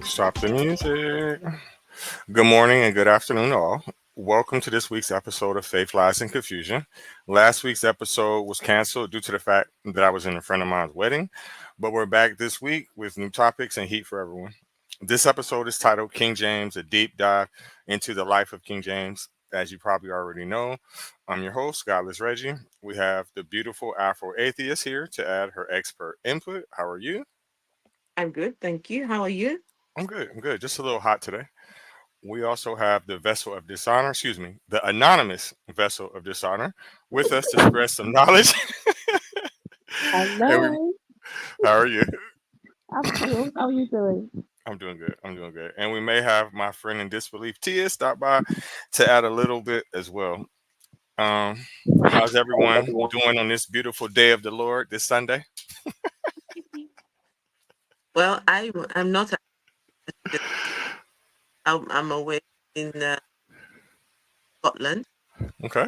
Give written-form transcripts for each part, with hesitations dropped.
Stop the music. Good morning and good afternoon, all. Welcome to this week's episode of Faith, Lies, and Confusion. Last week's episode was canceled due to the fact that I was in a friend of mine's wedding, but we're back this week with new topics and heat for everyone. This episode is titled King James, a deep dive into the life of King James. As you probably already know, I'm your host, Godless Reggie. We have the beautiful Afro Atheist here to add her expert input. How are you? I'm good, thank you. How are you? I'm good. I'm good. Just a little hot today. We also have the vessel of dishonor, excuse me, the anonymous vessel of dishonor with us to spread some knowledge. and we, Hello, how are you? I'm cool. How are you doing? I'm doing good. I'm doing good. And we may have my friend in disbelief, Tia, stop by to add a little bit as well. Um, how's everyone doing on this beautiful day of the Lord this Sunday? Well, I'm not. I'm away in Scotland, Okay.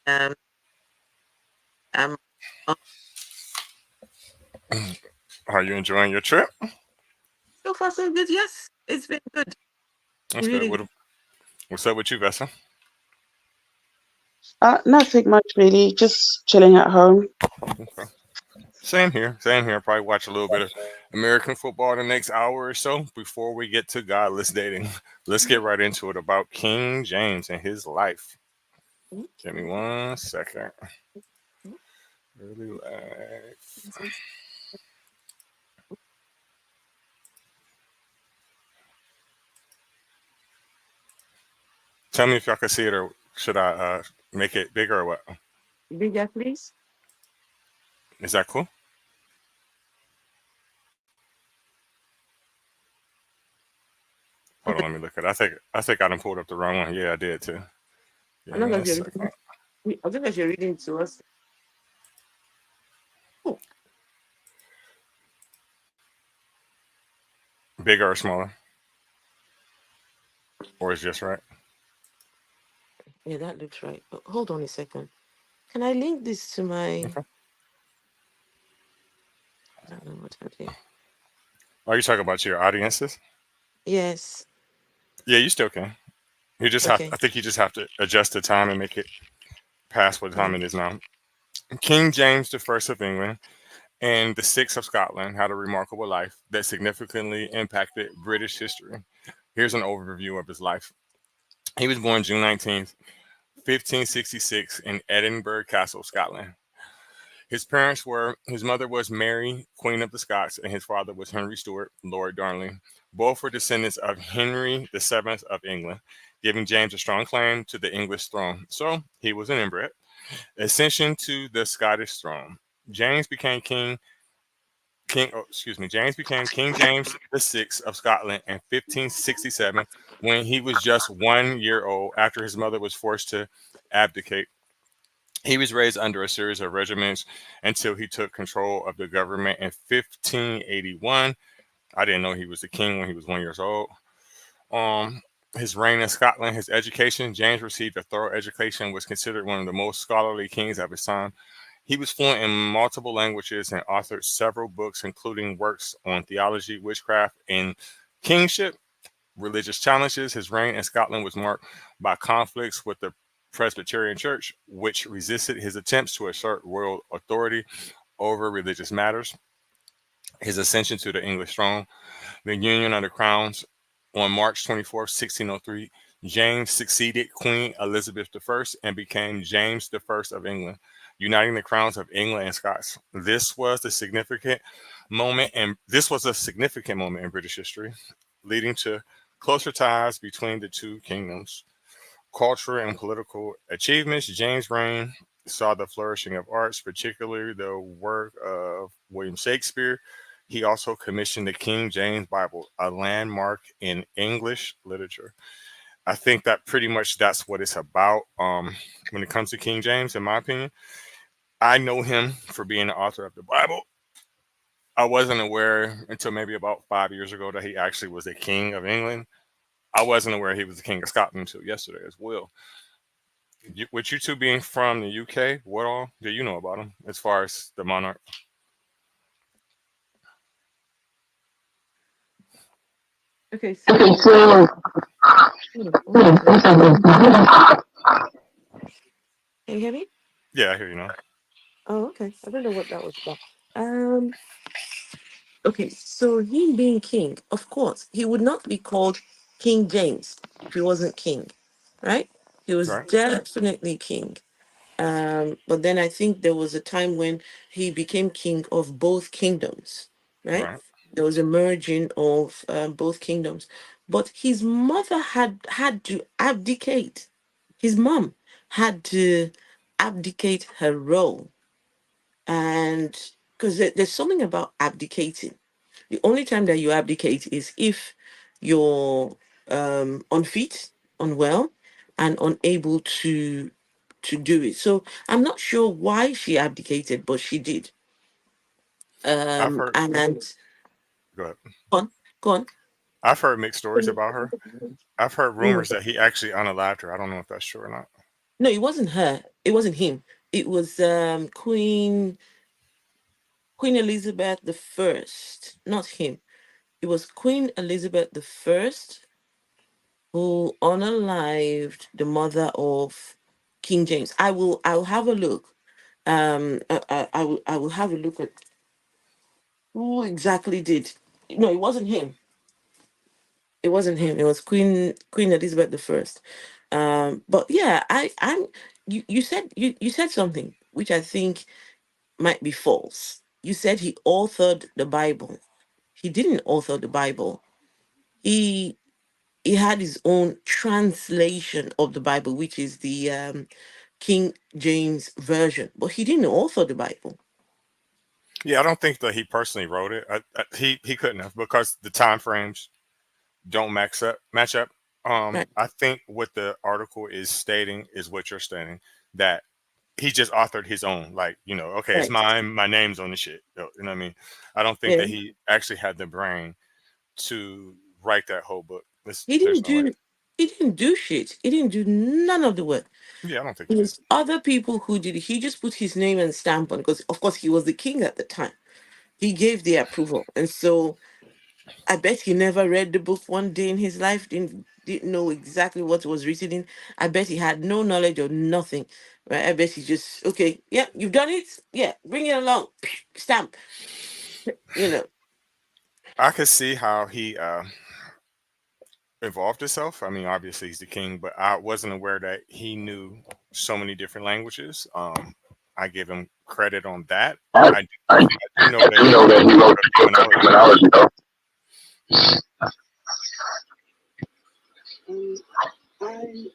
and I'm oh, Are you enjoying your trip? so far so good. Yes, it's been good, That's good. really good. What's up with you, Vessa? Nothing much really, just chilling at home. Okay. Same here. Same here. Probably watch a little bit of American football the next hour or so before we get to godless dating. Let's get right into it about King James and his life. Give me 1 second. Early life. Tell me if y'all can see it or should I make it bigger or what? Bigger, please. Is that cool? Hold on, let me look at it. I think I done pulled up the wrong one. Yeah, I did too. Give As me long one as you're second. reading, as long as you're reading to us. Oh, Bigger or smaller? Or is just right? yeah, that looks right. Hold on a second. Can I link this to my? Okay. I don't know what I'm doing. Are you talking about your audiences? Yes. Yeah, you still can. You just have. Okay. I think you just have to adjust the time and make it past what time Mm. it is now. King James the First of England and the Sixth of Scotland had a remarkable life that significantly impacted British history. Here's an overview of his life. He was born June 19th, 1566, in Edinburgh Castle, Scotland. His mother was Mary, Queen of the Scots, and his father was Henry Stuart, Lord Darnley. Both were descendants of Henry VII of England, giving James a strong claim to the English throne. So he was an inbred. Ascension to the Scottish throne. James became king. James became King James VI of Scotland in 1567 when he was just 1 year old after his mother was forced to abdicate. He was raised under a series of regiments until he took control of the government in 1581. I didn't know he was the king when he was 1 year old. Um, his reign in Scotland, his education, James received a thorough education, was considered one of the most scholarly kings of his time. He was fluent in multiple languages and authored several books, including works on theology, witchcraft, and kingship. Religious challenges. His reign in Scotland was marked by conflicts with the Presbyterian Church, which resisted his attempts to assert royal authority over religious matters. His ascension to the English throne, the union of the crowns on March 24th, 1603, James succeeded Queen Elizabeth I and became James I of England, uniting the crowns of England and Scots. This was a significant moment in British history, leading to closer ties between the two kingdoms. Cultural and political achievements. James' reign saw the flourishing of arts, particularly the work of William Shakespeare. He also commissioned the King James Bible, a landmark in English literature. I think that pretty much that's what it's about. When it comes to King James, in my opinion, I know him for being the author of the Bible. I wasn't aware until maybe about 5 years ago that he actually was the King of England. I wasn't aware he was the King of Scotland until yesterday as well. With you two being from the UK, what all do you know about him as far as the monarch? Okay, so can you hear me? Yeah, I hear you now. Oh, okay. I don't know what that was about. Um, okay, so him being king, of course, he would not be called King James if he wasn't king, right? He was Right, definitely king. But then I think there was a time when he became king of both kingdoms, right? right. There was a merging of both kingdoms. But his mother had to abdicate. His mom had to abdicate her role, and because there's something about abdicating. The only time that you abdicate is if you're unfit, unwell, and unable to do it. So I'm not sure why she abdicated, but she did. I've heard. And Go ahead. go on, go on. I've heard mixed stories about her. I've heard Mm. rumors that he actually unalived her. I don't know if that's true or not. No, it wasn't her. It wasn't him. It was Queen Elizabeth the First, not him. It was Queen Elizabeth the First who unalived the mother of King James. I'll have a look. I will have a look at who exactly did. No, it wasn't him. It wasn't him. It was Queen Elizabeth the First. But yeah, I'm you said something which I think might be false. You said he authored the Bible. He didn't author the Bible. He he had his own translation of the Bible, which is the King James version, but he didn't author the Bible. Yeah, I don't think that he personally wrote it. He couldn't have because the time frames don't match up. Right. I think what the article is stating is what you're stating, that he just authored his own. Like, okay, it's Right. mine. My name's on the shit. You know what I mean? I don't think Yeah. that he actually had the brain to write that whole book. He There's didn't no way. do he didn't do shit. He didn't do none of the work. Yeah, I don't think It he did. was other people who did it. He just put his name and stamp on it because of course he was the king at the time. He gave the approval. And so I bet he never read the book one day in his life, didn't know exactly what was written in. I bet he had no knowledge of nothing. Right? I bet he just, okay, yeah, you've done it. Yeah, bring it along. Stamp. You know. I could see how he involved himself. I mean, obviously he's the king, but I wasn't aware that he knew so many different languages. I give him credit on that. I, I do know that he wrote a book of demonology, though. Um, I,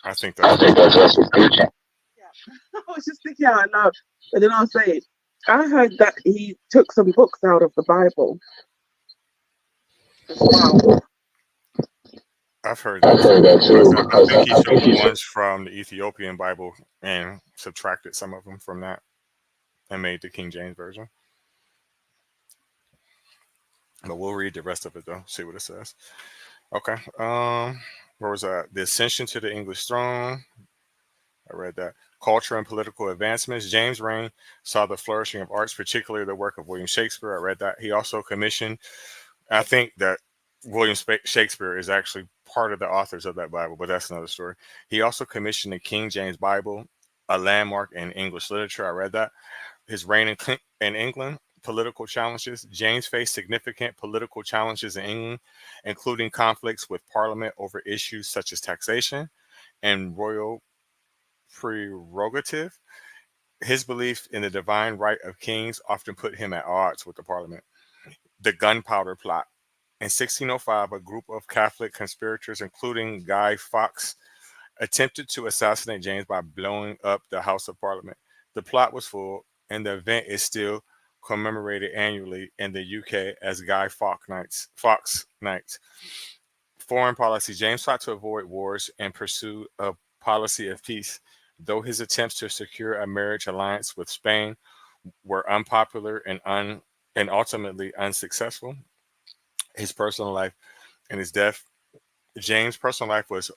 I think that's his speech. yeah, I was just thinking out loud, but then I'll say it. I heard that he took some books out of the Bible as well. I've heard that too because I think he took the ones from the Ethiopian Bible and subtracted some of them from that and made the King James version. But we'll read the rest of it though, see what it says. Okay. Where was that? The ascension to the English throne. I read that. Culture and political advancements. James Rain saw the flourishing of arts, particularly the work of William Shakespeare. I read that. He also commissioned, I think that Shakespeare is actually part of the authors of that Bible, but that's another story. He also commissioned the King James Bible, a landmark in English literature. I read that. His reign in England, political challenges. James faced significant political challenges in England, including conflicts with Parliament over issues such as taxation and royal prerogative. His belief in the divine right of kings often put him at odds with the Parliament. The Gunpowder Plot. In 1605, a group of Catholic conspirators, including Guy Fawkes, attempted to assassinate James by blowing up the House of Parliament. The plot was full, and the event is still commemorated annually in the UK as Guy Fawkes Nights. Foreign policy. James sought to avoid wars and pursue a policy of peace. Though his attempts to secure a marriage alliance with Spain were unpopular and ultimately unsuccessful, his personal life and his death. James' personal life was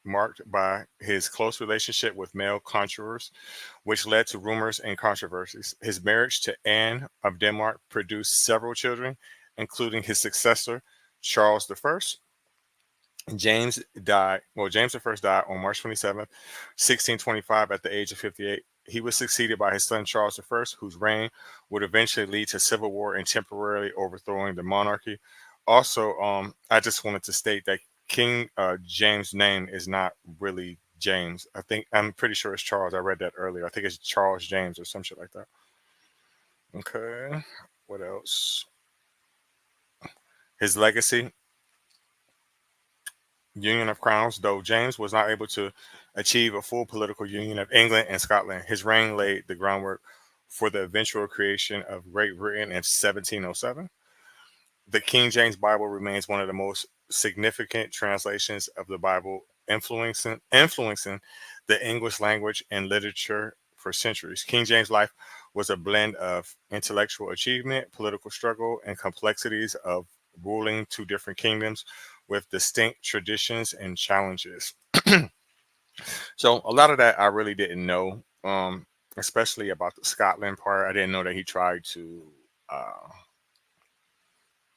marked by his close relationship with male conquerors, which led to rumors and controversies. His marriage to Anne of Denmark produced several children, including his successor, Charles I. James died. Well, James I died on March 27th, 1625, at the age of 58. He was succeeded by his son Charles I, whose reign would eventually lead to civil war and temporarily overthrowing the monarchy. Also, I just wanted to state that King James' name is not really James. I'm pretty sure it's Charles. I read that earlier. I think it's Charles James or some shit like that. Okay, what else? His legacy. Union of Crowns. Though James was not able to achieve a full political union of England and Scotland, his reign laid the groundwork for the eventual creation of Great Britain in 1707. The King James Bible remains one of the most significant translations of the Bible, influencing the English language and literature for centuries. King James' life was a blend of intellectual achievement, political struggle, and complexities of ruling two different kingdoms with distinct traditions and challenges. So a lot of that I really didn't know, especially about the Scotland part. I didn't know that he tried to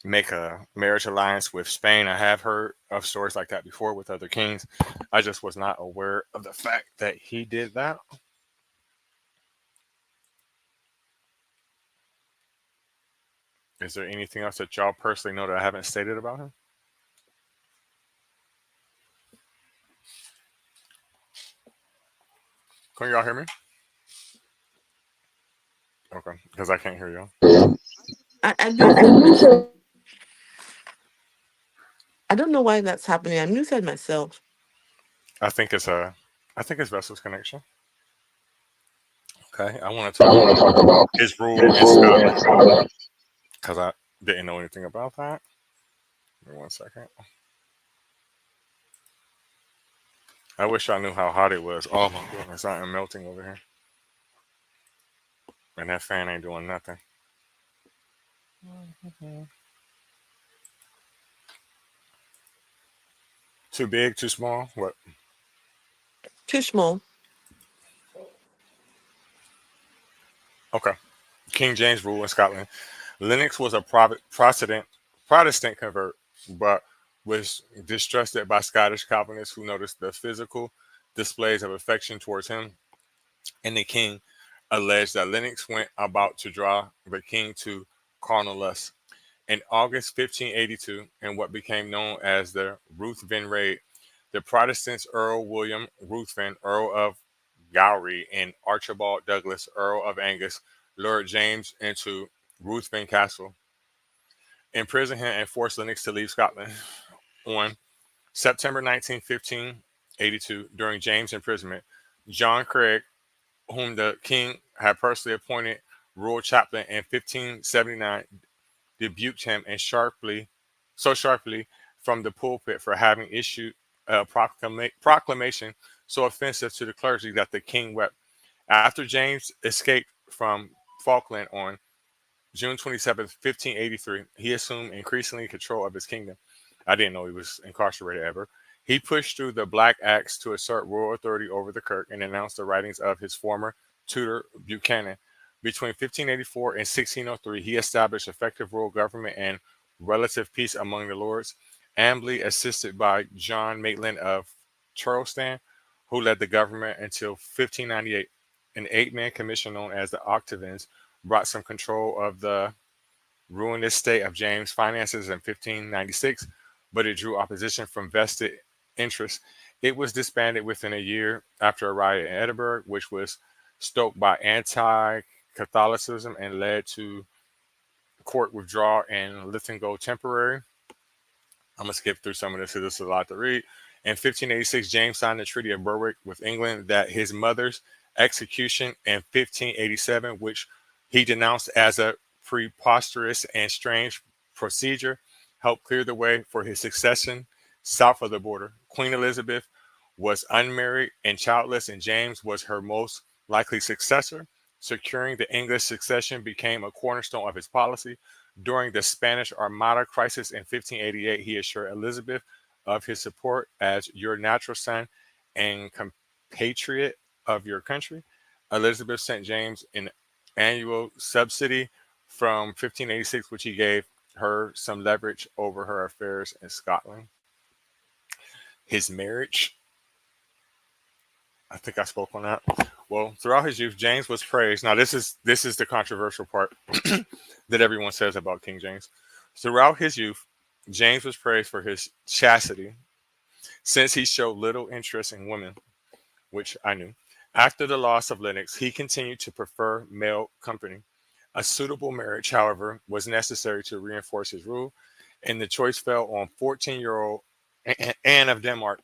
make a marriage alliance with Spain. I have heard of stories like that before with other kings. I just was not aware of the fact that he did that. Is there anything else that y'all personally know that I haven't stated about him? Can y'all hear me? Okay, because I can't hear y'all. I muted myself. I don't know why that's happening. I muted myself. I think it's Vessel's connection. Okay, I want to talk about his rule in Scotland because I didn't know anything about that. Give me 1 second. I wish I knew how hot it was. Oh my goodness, I am melting over here. And that fan ain't doing nothing. Too big, too small? What? Too small. Okay. King James rule in Scotland. Lennox was a Protestant convert, but was distrusted by Scottish Calvinists who noticed the physical displays of affection towards him, and the king alleged that Lennox went about to draw the king to carnal lust. In August 1582, in what became known as the Ruthven Raid, the Protestants Earl William Ruthven, Earl of Gowrie, and Archibald Douglas, Earl of Angus, lured James into Ruthven Castle, imprisoned him, and forced Lennox to leave Scotland. On September 19, 1582, during James' imprisonment, John Craig, whom the king had personally appointed royal chaplain in 1579, rebuked him and sharply from the pulpit for having issued a proclamation so offensive to the clergy that the king wept. After James escaped from Falkland on June 27, 1583, he assumed increasingly control of his kingdom. I didn't know he was incarcerated ever. He pushed through the Black Acts to assert royal authority over the Kirk and announced the writings of his former tutor, Buchanan. Between 1584 and 1603, he established effective royal government and relative peace among the lords, ably assisted by John Maitland of Charleston, who led the government until 1598. An 8-man commission known as the Octavans brought some control of the ruinous state of James' finances in 1596, but it drew opposition from vested interests. It was disbanded within a year after a riot in Edinburgh, which was stoked by anti-Catholicism and led to court withdrawal and Lithgow temporary. I'm going to skip through some of this because this is a lot to read. In 1586, James signed the Treaty of Berwick with England that his mother's execution in 1587, which he denounced as a preposterous and strange procedure, helped clear the way for his succession south of the border. Queen Elizabeth was unmarried and childless, and James was her most likely successor. Securing the English succession became a cornerstone of his policy. During the Spanish Armada crisis in 1588, he assured Elizabeth of his support as your natural son and compatriot of your country. Elizabeth sent James an annual subsidy from 1586, which he gave her some leverage over her affairs in Scotland. His marriage, I think I spoke on that. Well, throughout his youth, James was praised. Now, this is the controversial part that everyone says about King James. Throughout his youth, James was praised for his chastity, since he showed little interest in women, which I knew. After the loss of Lennox, he continued to prefer male company. A suitable marriage, however, was necessary to reinforce his rule, and the choice fell on 14-year-old Anne of Denmark,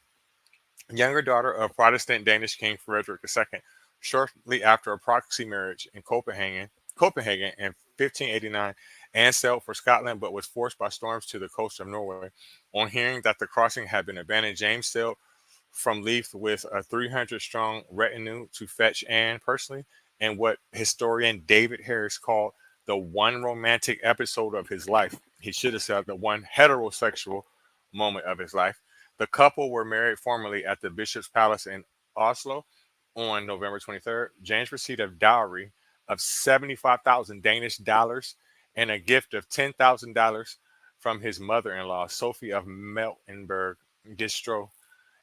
younger daughter of Protestant Danish King Frederick II. Shortly after a proxy marriage in Copenhagen in 1589, Anne sailed for Scotland but was forced by storms to the coast of Norway. On hearing that the crossing had been abandoned, James sailed from Leith with a 300-strong retinue to fetch Anne personally, in what historian David Harris called the one romantic episode of his life. He should have said the one heterosexual moment of his life. The couple were married formally at the Bishop's Palace in Oslo on November 23rd. James received a dowry of 75,000 Danish dollars and a gift of $10,000 from his mother-in-law, Sophie of Meltenberg Distro.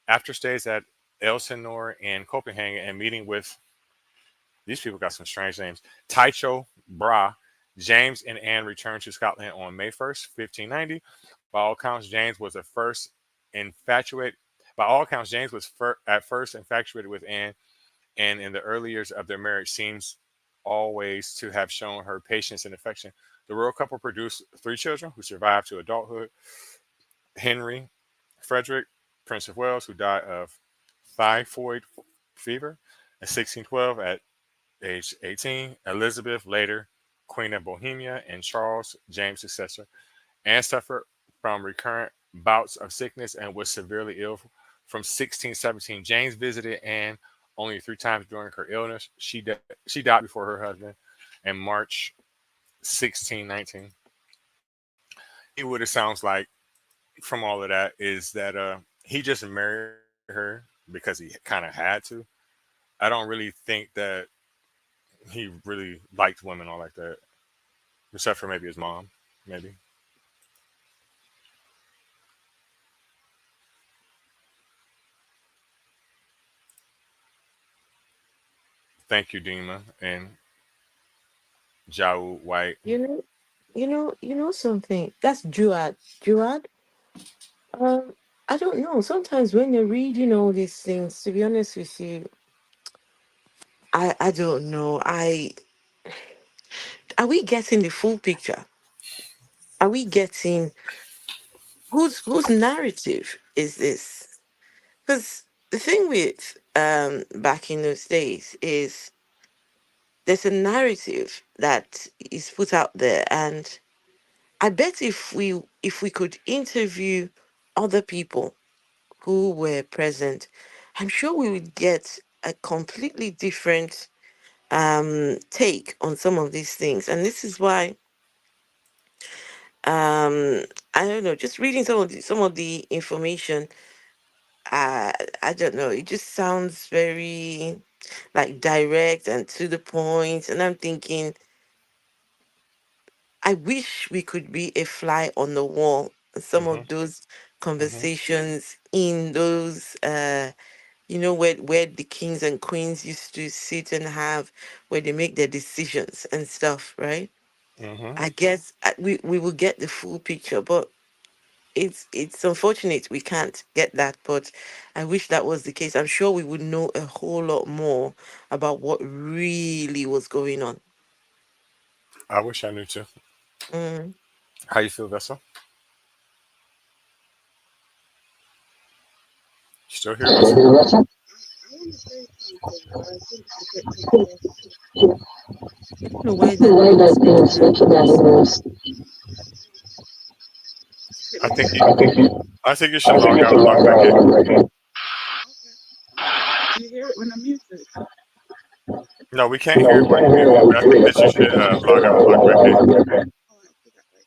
After stays at Elsinore and Copenhagen and meeting with, these people got some strange names, Tycho Brahe, James and Anne returned to Scotland on May 1st, 1590. By all accounts, James was at first infatuated with Anne, and in the early years of their marriage seems always to have shown her patience and affection. The royal couple produced 3 children who survived to adulthood: Henry Frederick, Prince of Wales, who died of typhoid fever in 1612 at age 18; Elizabeth, later Queen of Bohemia; and Charles, James' successor. Anne suffered from recurrent bouts of sickness and was severely ill from 1617. James visited Anne only 3 times during her illness. She died before her husband in March 1619. What it sounds like from all of that is that he just married her because he kind of had to. I don't really think that he really liked women all like that, except for maybe his mom, maybe. Thank you, Dima and Jau White. You know, you know something. That's Juad. Juad. Um, I don't know. Sometimes when you're reading all these things, to be honest with you, I don't know. Are we getting the full picture? Are we getting whose narrative is this? Because the thing with back in those days is there's a narrative that is put out there, and I bet if we could interview other people who were present, I'm sure we would get a completely different take on some of these things. And this is why um I don't know, just reading some of the information, uh I don't know, it just sounds very like direct and to the point, and I'm thinking I wish we could be a fly on the wall in some Hmm. of those Hmm. conversations, in those where the kings and queens used to sit and have, where they make their decisions and stuff, right? Hmm. I guess we will get the full picture, but it's unfortunate we can't get that. But I wish that was the case. I'm sure we would know a whole lot more about what really was going on. I wish I knew too. Mm. How you feel, Vessel? You still here, Vessel? I want to say something, but I think I get distracted. I don't know why that thing is making that noise. Is it I me? think you. I think you should log out and log back in. Okay. Do you hear it when I'm muted? No, we can't hear it while you're muted, but I think that you should log out and log back in. All right, I'll do that right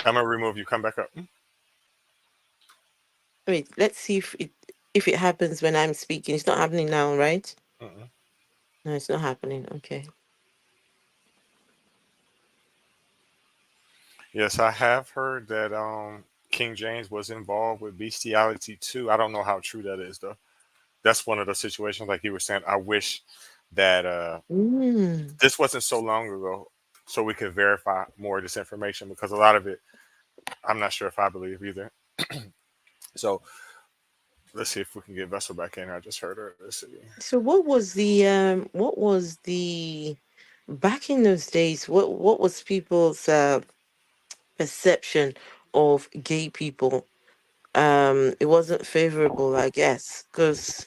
I'm gonna remove you. Come back up. Wait, let's see if it happens when I'm speaking. It's not happening now, right? Mm-mm. No, it's not happening. Okay. Yes, I have heard that King James was involved with bestiality too. I don't know how true that is though. That's one of the situations like you were saying. I wish that Mm. this wasn't so long ago, so we could verify more of this information because a lot of it, I'm not sure if I believe either. So let's see if we can get Vessel back in. I just heard her. Let's see. So what was the back in those days, what was people's perception of gay people? It wasn't favorable, I guess, because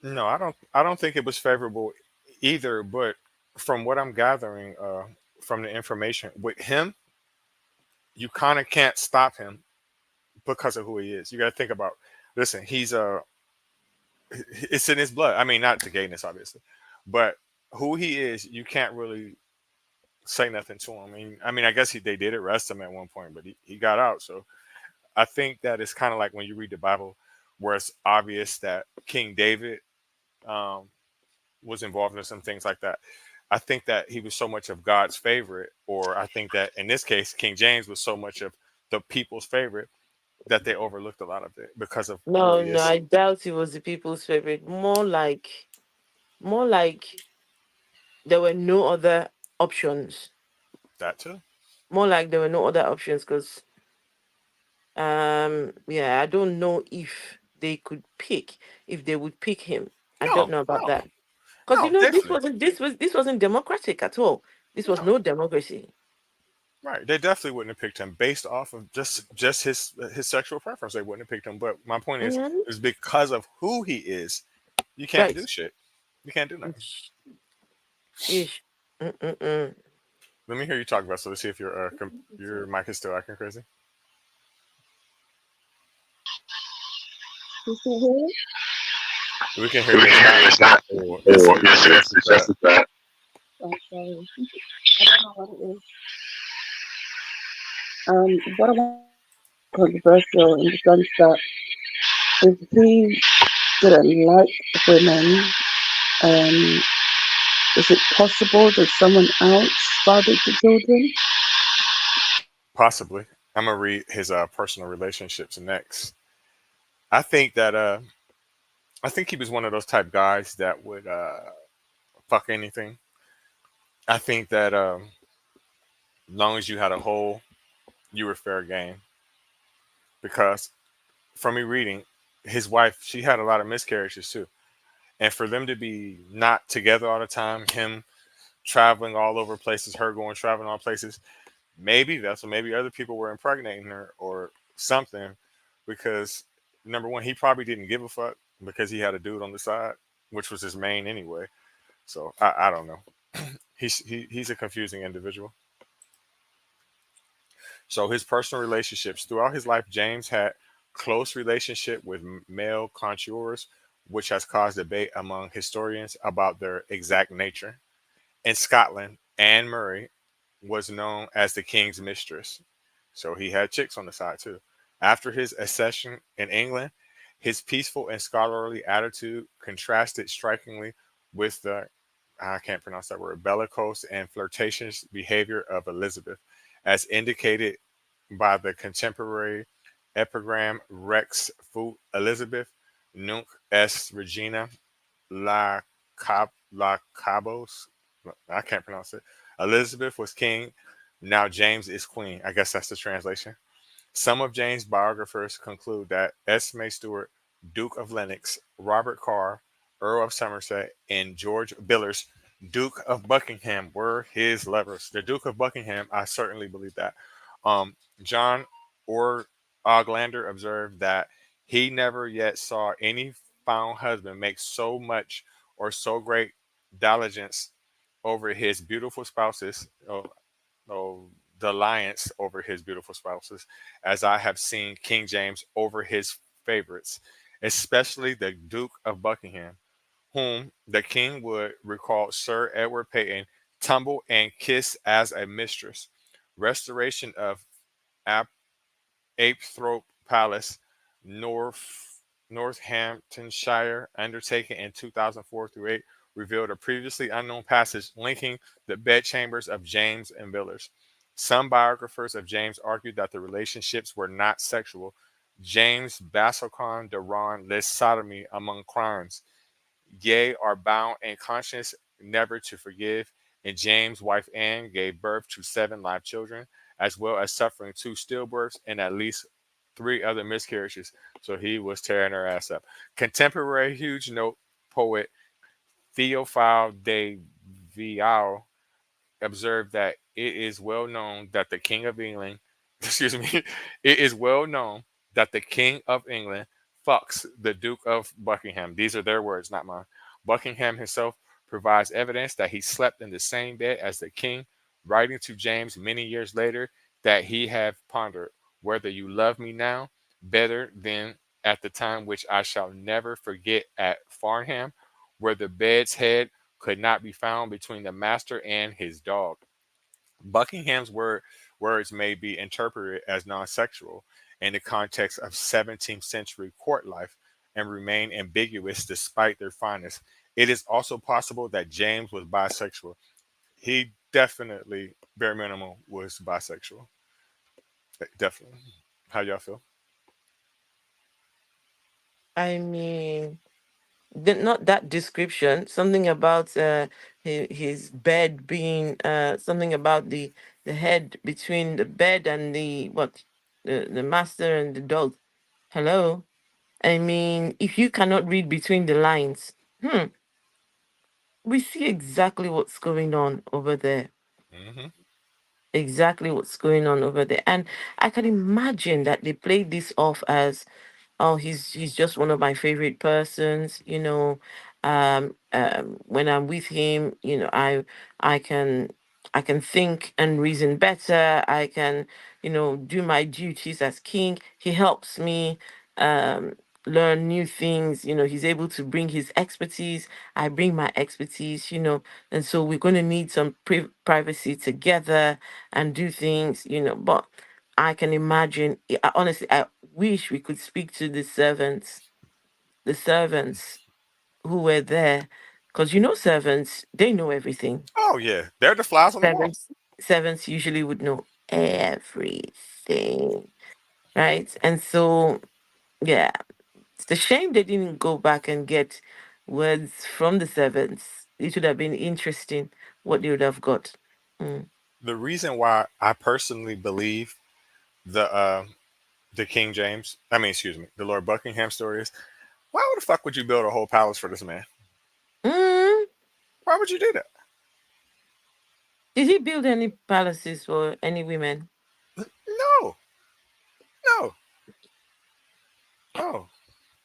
No, I don't. I don't think it was favorable either. But from what I'm gathering, from the information with him, you kind of can't stop him because of who he is. You got to think about. Listen, he's it's in his blood. I mean, not the gayness, obviously, but who he is, you can't really say nothing to him. I guess they did arrest him at one point, but he got out. So I think that it's kind of like when you read the Bible, where it's obvious that King David um, was involved in some things like that. I think that he was so much of God's favorite, or I think that in this case, King James was so much of the people's favorite that they overlooked a lot of it because of who no, he no, is. I doubt it was the people's favorite. More like there were no other options. That too. More like there were no other options because yeah, I don't know if they could pick if they would pick him. I don't No, know about no, that. Because no, definitely. this wasn't democratic at all. This was No, no democracy. right. They definitely wouldn't have picked him based off of just his sexual preference. They wouldn't have picked him. But my point Mhm. is because of who he is, you can't Right. do shit. You can't do nothing. Ish. Mm-mm-mm. Let me hear you talk about. So let's see if your mic is still acting crazy. You still here? We can hear We you. It's can hear not. you. It's not. Oh, yes, Oh, it is. yes, It's it is. just as It's just bad. as bad. Oh, sorry. I don't know what it is. What I want controversial in the sense that if he didn't like women, um, is it possible that someone else fathered the children? Possibly. I'm gonna read his personal relationships next. I think that I think he was one of those type guys that would fuck anything. I think that as long as you had a hole, you were fair game. Because from me reading, his wife, she had a lot of miscarriages too. And for them to be not together all the time, him traveling all over places, her going traveling all places, maybe that's what maybe other people were impregnating her or something. Because number one, he probably didn't give a fuck because he had a dude on the side, which was his main anyway. So I don't know. He's a confusing individual. So his personal relationships throughout his life, James had close relationship with male conquerors, which has caused debate among historians about their exact nature. In Scotland, Anne Murray was known as the king's mistress, so he had chicks on the side too. After his accession in England, his peaceful and scholarly attitude contrasted strikingly with the I can't pronounce that word bellicose and flirtatious behavior of Elizabeth, as indicated by the contemporary epigram Rex Fut Elizabeth Nunc est Regina La Cabos. I can't pronounce it. Elizabeth was king. Now James is queen. I guess that's the translation. Some of James' biographers conclude that Esme Stewart, Duke of Lennox, Robert Carr, Earl of Somerset, and George Billers, Duke of Buckingham, were his lovers. The Duke of Buckingham, I certainly believe that. John or Oglander observed that he never yet saw any found husband make so much or so great diligence over his beautiful spouses. Oh, the alliance over his beautiful spouses, as I have seen King James over his favorites, especially the Duke of Buckingham, whom the king would recall Sir Edward Peyton tumble and kiss as a mistress. Restoration of Ap- Apethorpe Palace, North Northamptonshire, undertaken in 2004 through 8, revealed a previously unknown passage linking the bedchambers of James and Villiers. Some biographers of James argued that the relationships were not sexual. James Basilcon de Ron lists sodomy among crimes. Ye are bound in conscience never to forgive. And James' wife Anne gave birth to 7 live children, as well as suffering 2 stillbirths and at least 3 other miscarriages. So he was tearing her ass up. Contemporary huge note poet Theophile de Vial observed that it is well known that the King of England, excuse me, it is well known that the King of England fucks the Duke of Buckingham. These are their words, not mine. Buckingham himself provides evidence that he slept in the same bed as the king, writing to James many years later that he have pondered whether you love me now better than at the time which I shall never forget at Farnham, where the bed's head could not be found between the master and his dog. Buckingham's words may be interpreted as non sexual in the context of 17th century court life and remain ambiguous despite their fineness. It is also possible that James was bisexual. He definitely, bare minimum, was bisexual. Definitely. How y'all feel? I mean, not that description. Something about his bed being something about the head between the bed and the what the master and the dog. Hello. I mean, if you cannot read between the lines, we see exactly what's going on over there. Hmm. Exactly what's going on over there. And I can imagine that they played this off as, oh, he's just one of my favorite persons, when I'm with him, I can I can think and reason better. I can, do my duties as king. He helps me um learn new things. He's able to bring his expertise. I bring my expertise, and so we're going to need some privacy together and do things, but I can imagine. Honestly, I wish we could speak to the servants who were there, because servants, they know everything. Oh yeah, they're the flies on the wall. Servants usually would know everything, right? And so, yeah, it's a shame they didn't go back and get words from the servants. It would have been interesting what they would have got. Mm. The reason why I personally believe the King James, I mean, excuse me, the Lord Buckingham story is, why the fuck would you build a whole palace for this man? Mm. Why would you do that? Did he build any palaces for any women? No, no, no.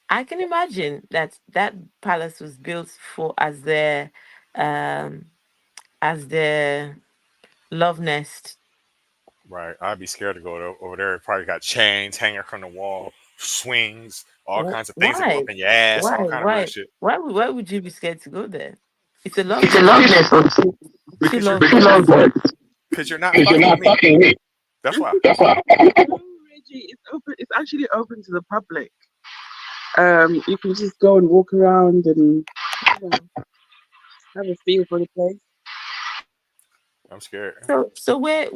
I can imagine that that palace was built for um as their love nest. Right, I'd be scared to go over there. It probably got chains hanging from the wall, swings, all kinds of things that go Why? up in your ass, Why? all kind of weird Why? shit. Why would you be scared to go there? It's a love It's a nest. loneliness of She Because you're love she birds. love birds because you're not because you're fucking not me. fucking me. That's why. That's why. No, Reggie, it's open. It's actually open to the public. You can just go and walk around and have a feel for the place. I'm scared. So where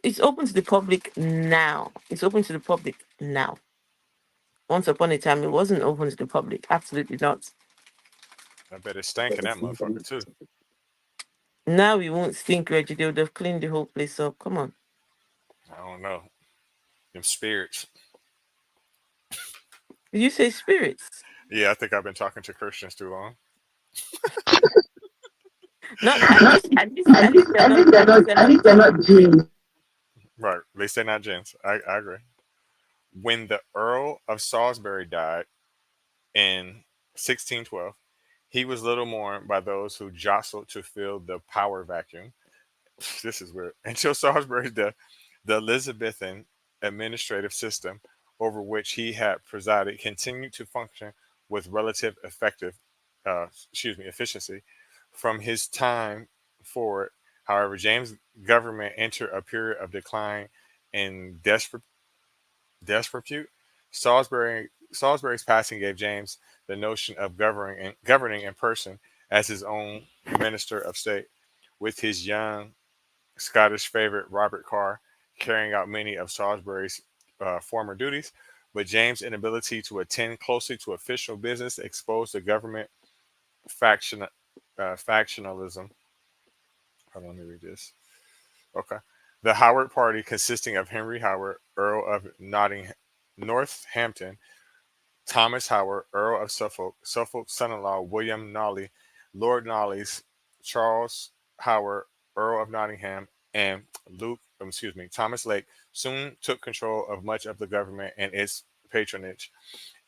it's open to the public now. It's open to the public now. Once upon a time, it wasn't open to the public. Absolutely not. I bet it's stinking that motherfucker too. Now we won't stink, Reggie. They would have cleaned the whole place up. Come on. I don't know. Them spirits. Did you say spirits? Yeah, I think I've been talking to Christians too long. Not at least they're not At least they're not dreams. Right. At least they're not gents. I agree. When the Earl of Salisbury died in 1612, he was little mourned by those who jostled to fill the power vacuum. This is weird. Until Salisbury's death, the Elizabethan administrative system over which he had presided continued to function with relative efficiency. From his time forward, however, James' government entered a period of decline and disrepute. Salisbury's passing gave James the notion of governing in person as his own minister of state, with his young Scottish favorite Robert Carr carrying out many of Salisbury's former duties. But James' inability to attend closely to official business exposed the government faction, factionalism. Hold on, let me read this. Okay. The Howard Party, consisting of Henry Howard, Earl of Northampton, Thomas Howard, Earl of Suffolk, Suffolk's son-in-law William Knolly, Lord Knolly's, Charles Howard, Earl of Nottingham, and Thomas Lake, soon took control of much of the government and its patronage.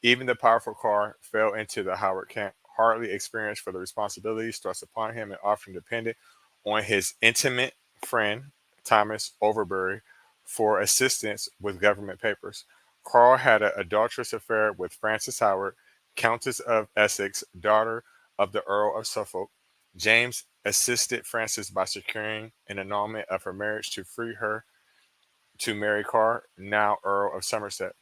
Even the powerful Carr fell into the Howard camp, hardly experienced for the responsibilities thrust upon him and often depended on his intimate friend, Thomas Overbury, for assistance with government papers. Carl had an adulterous affair with Frances Howard, Countess of Essex, daughter of the Earl of Suffolk. James assisted Frances by securing an annulment of her marriage to free her to marry Carr, now Earl of Somerset.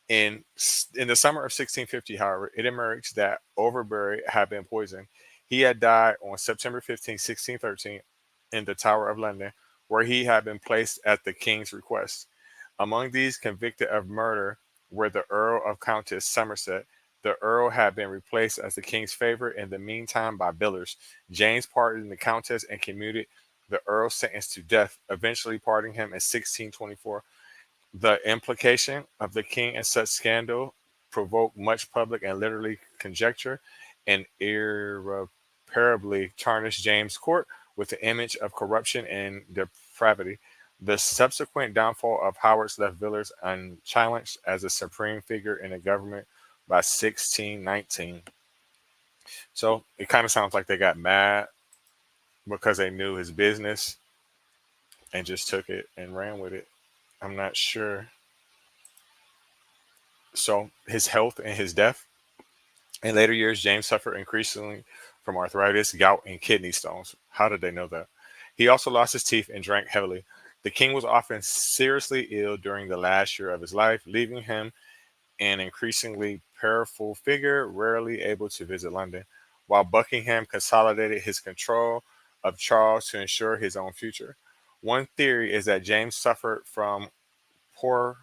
In the summer of 1650, however, it emerged that Overbury had been poisoned. He had died on September 15, 1613, in the Tower of London, where he had been placed at the king's request. Among these convicted of murder were the Earl of Countess Somerset. The Earl had been replaced as the king's favorite in the meantime by Billers. James pardoned the Countess and commuted the Earl's sentence to death, eventually pardoning him in 1624. The implication of the king in such scandal provoked much public and literary conjecture, and irreparably tarnished James Court with the image of corruption and depravity. The subsequent downfall of Howard's left Villiers unchallenged as a supreme figure in the government by 1619. So it kind of sounds like they got mad because they knew his business and just took it and ran with it. I'm not sure. So his health and his death. In later years, James suffered increasingly from arthritis, gout, and kidney stones. How did they know that? He also lost his teeth and drank heavily. The king was often seriously ill during the last year of his life, leaving him an increasingly powerful figure, rarely able to visit London, while Buckingham consolidated his control of Charles to ensure his own future. One theory is that James suffered from por-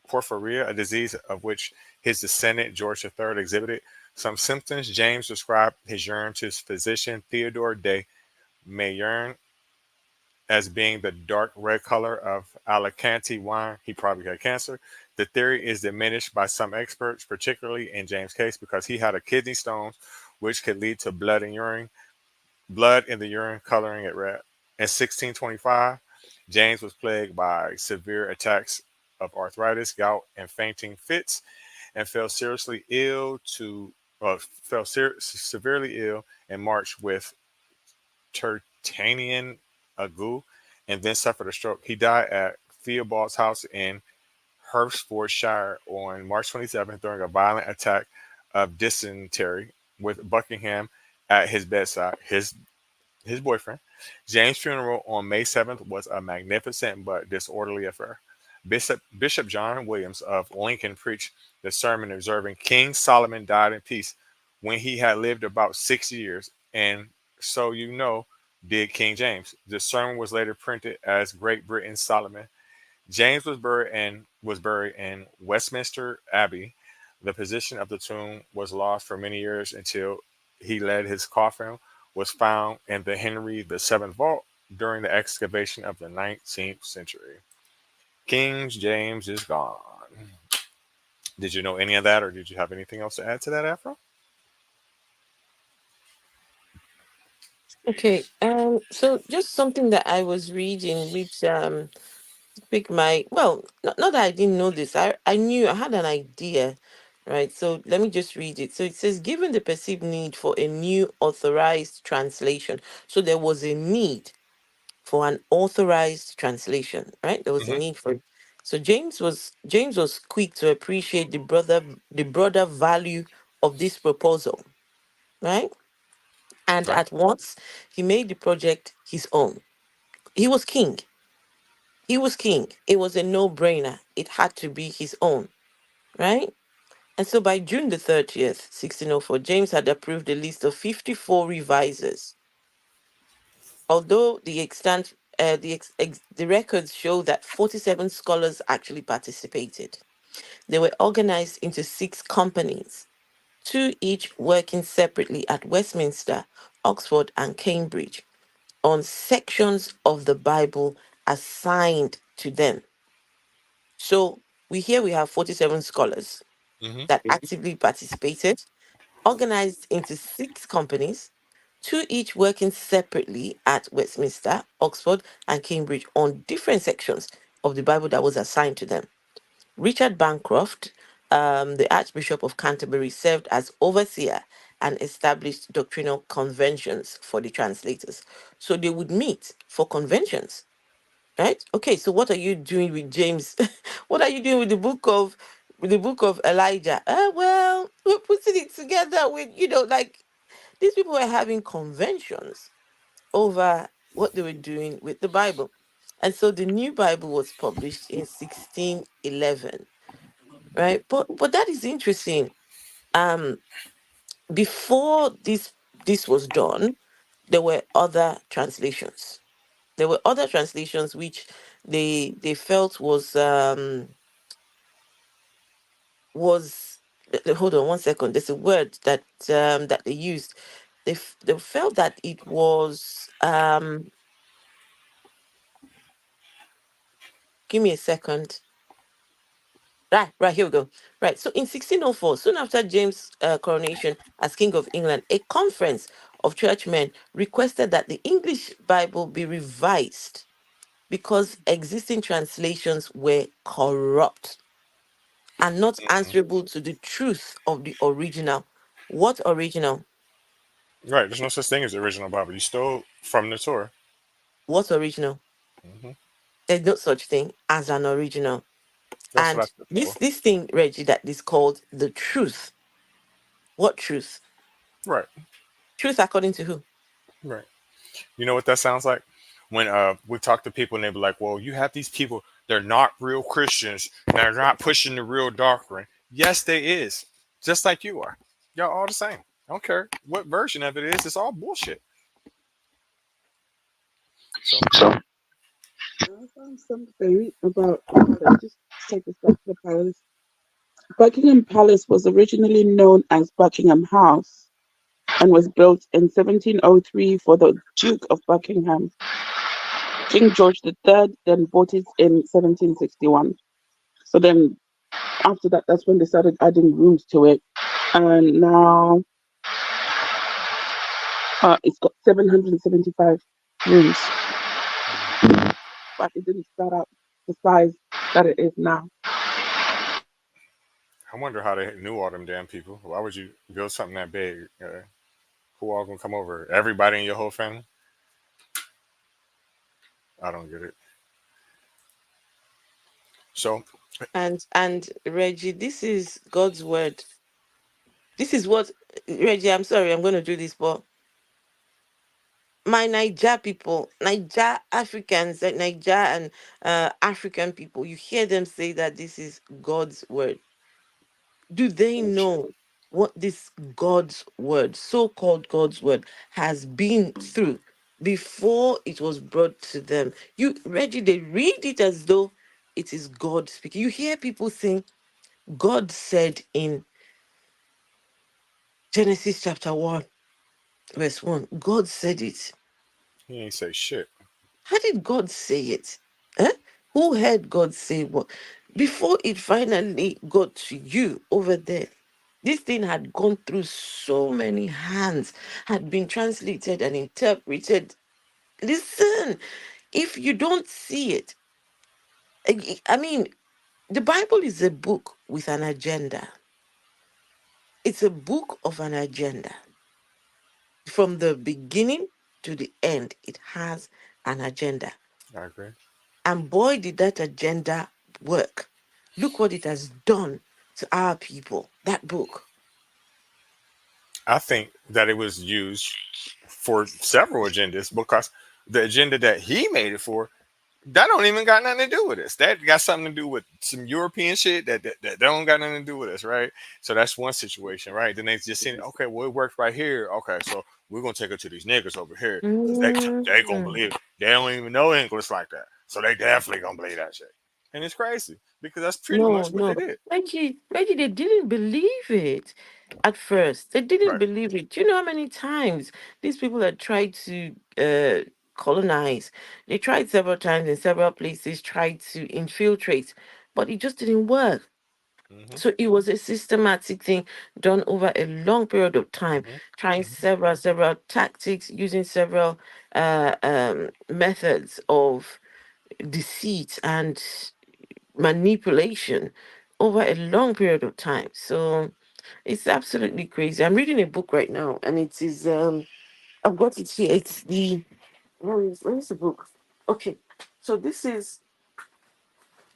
porphyria, a disease of which his descendant George III exhibited some symptoms. James described his urine to his physician Theodore de Mayerne as being the dark red color of Alicante wine. He probably had cancer. The theory is diminished by some experts, particularly in James' case, because he had a kidney stones, which could lead to blood in the urine coloring it red. In 1625, James was plagued by severe attacks of arthritis, gout, and fainting fits, and severely ill in March with tertanian ague, and then suffered a stroke. He died at Theobald's house in Hertfordshire on March 27th during a violent attack of dysentery, with Buckingham at his bedside. His boyfriend. James' funeral on May 7th was a magnificent but disorderly affair. Bishop John Williams of Lincoln preached the sermon observing King Solomon died in peace when he had lived about 6 years, and so did King James. The sermon was later printed as Great Britain's Solomon. James was buried in Westminster Abbey. The position of the tomb was lost for many years until his coffin was found in the Henry VII vault during the excavation of the 19th century. King James is gone. Did you know any of that, or did you have anything else to add to that, Afro? Okay. So just something that I was reading, which pick my not that I didn't know this. I knew, I had an idea, right? So let me just read it. So it says, given the perceived need for a new authorized translation, so there was a need for an authorized translation, right? There was a Hmm. need for it. So James was quick to appreciate the broader value of this proposal, right? And Right. at once he made the project his own. He was king, He was king. It was a no-brainer. It had to be his own, right? And so by June the 30th, 1604, James had approved a list of 54 revisers. Although the records show that 47 scholars actually participated. They were organized into 6 companies, 2 each working separately at Westminster, Oxford, and Cambridge on sections of the Bible assigned to them. So we have 47 scholars Hmm. that actively participated, organized into 6 companies, 2 each working separately at Westminster, Oxford, and Cambridge on different sections of the Bible that was assigned to them. Richard Bancroft, the Archbishop of Canterbury, served as overseer and established doctrinal conventions for the translators. So they would meet for conventions, right? Okay, so what are you doing with James? What are you doing with the book of Elijah? Well, we're putting it together with, like these people were having conventions over what they were doing with the Bible. And so the new Bible was published in 1611, right? But that is interesting. Um, before this was done, there were other translations. There were other translations which they felt was hold on one second. There's a word that they used. They felt that it was give me a second. Right, here we go. Right, so in 1604, soon after James' coronation as King of England, a conference of churchmen requested that the English Bible be revised because existing translations were corrupt and not answerable to the truth of the original. What original? Right. There's no such thing as the original Bible. You stole from the Torah. What original? Hmm. There's no such thing as an original. That's what I And said this before. this thing, Reggie, that is called the truth. What truth? Right. Truth according to who? Right. You know what that sounds like? When we talk to people and they be like, "Well, you have these people. They're not real Christians. They're not pushing the real doctrine." Yes, they is. Just like you are. Y'all all the same. I don't care what version of it is. It's all bullshit. So I found something about, let's just take us back to the palace. Buckingham Palace was originally known as Buckingham House and was built in 1703 for the Duke of Buckingham. King George III then bought it in 1761. So then after that, that's when they started adding rooms to it. And now it's got 775 rooms, but it didn't start out the size that it is now. I wonder how they knew all them damn people. Why would you build something that big? Who all gonna come over? Everybody in your whole family? I don't get it. So And Reggie, this is God's word. This is what Reggie, I'm sorry, I'm gonna do this, but my Niger people, Niger Africans, Niger and African people, you hear them say that this is God's word. Do they know what this God's word, so-called God's word, has been through before it was brought to them? You, Reggie, they read it as though it is God speaking. You hear people saying, God said in Genesis chapter 1, verse 1, God said it. he ain't say shit. How did God say it? Eh? Who heard God say what? Before it finally got to you over there, this thing had gone through so many hands, had been translated and interpreted. Listen, if you don't see it, I mean, the Bible is a book with an agenda. It's a book of an agenda. From the beginning to the end, it has an agenda. I agree. And boy, did that agenda work. Look what it has done to our people, that book. I think that it was used for several agendas because the agenda that he made it for That don't even got nothing to do with us. That got something to do with some European shit that don't got nothing to do with us, right? So that's one situation, right? Then they just seen, okay, well, it works right here. Okay, so we're gonna take it to these niggas over here because they gonna Mm. believe it. They don't even know English like that, so they definitely gonna believe that shit. And it's crazy because that's pretty No, much what they no. did. Reggie, they didn't believe it at first. They didn't Right. believe it. Do you know how many times these people had tried to colonize? They tried several times in several places, tried to infiltrate, but it just didn't work. Mm-hmm. So it was a systematic thing done over a long period of time, Mm-hmm. trying Mm-hmm. several tactics, using several methods of deceit and manipulation over a long period of time. So it's absolutely crazy. I'm reading a book right now, and it is I've got it here. It's the where is the book? Okay, so this is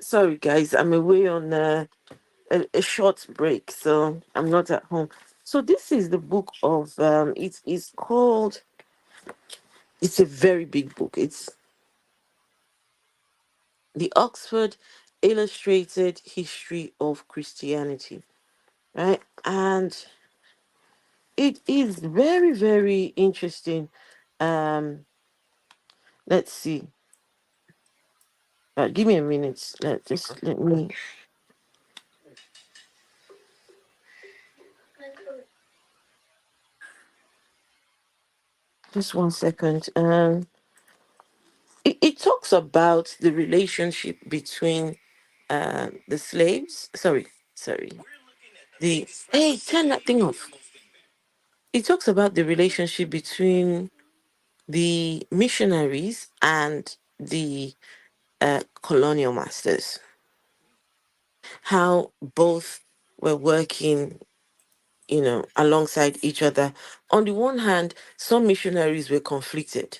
sorry guys, I'm away on a short break, so I'm not at home. So this is the book of it is called. It's a very big book. It's the Oxford Illustrated History of Christianity, right? And it is very, very interesting. Um, let's see. Give me a minute. Okay. Just let me. Just 1 second. It talks about the relationship between the slaves. Sorry. The hey, turn that thing off. It talks about the relationship between the missionaries and the colonial masters. How both were working, alongside each other. On the one hand, some missionaries were conflicted.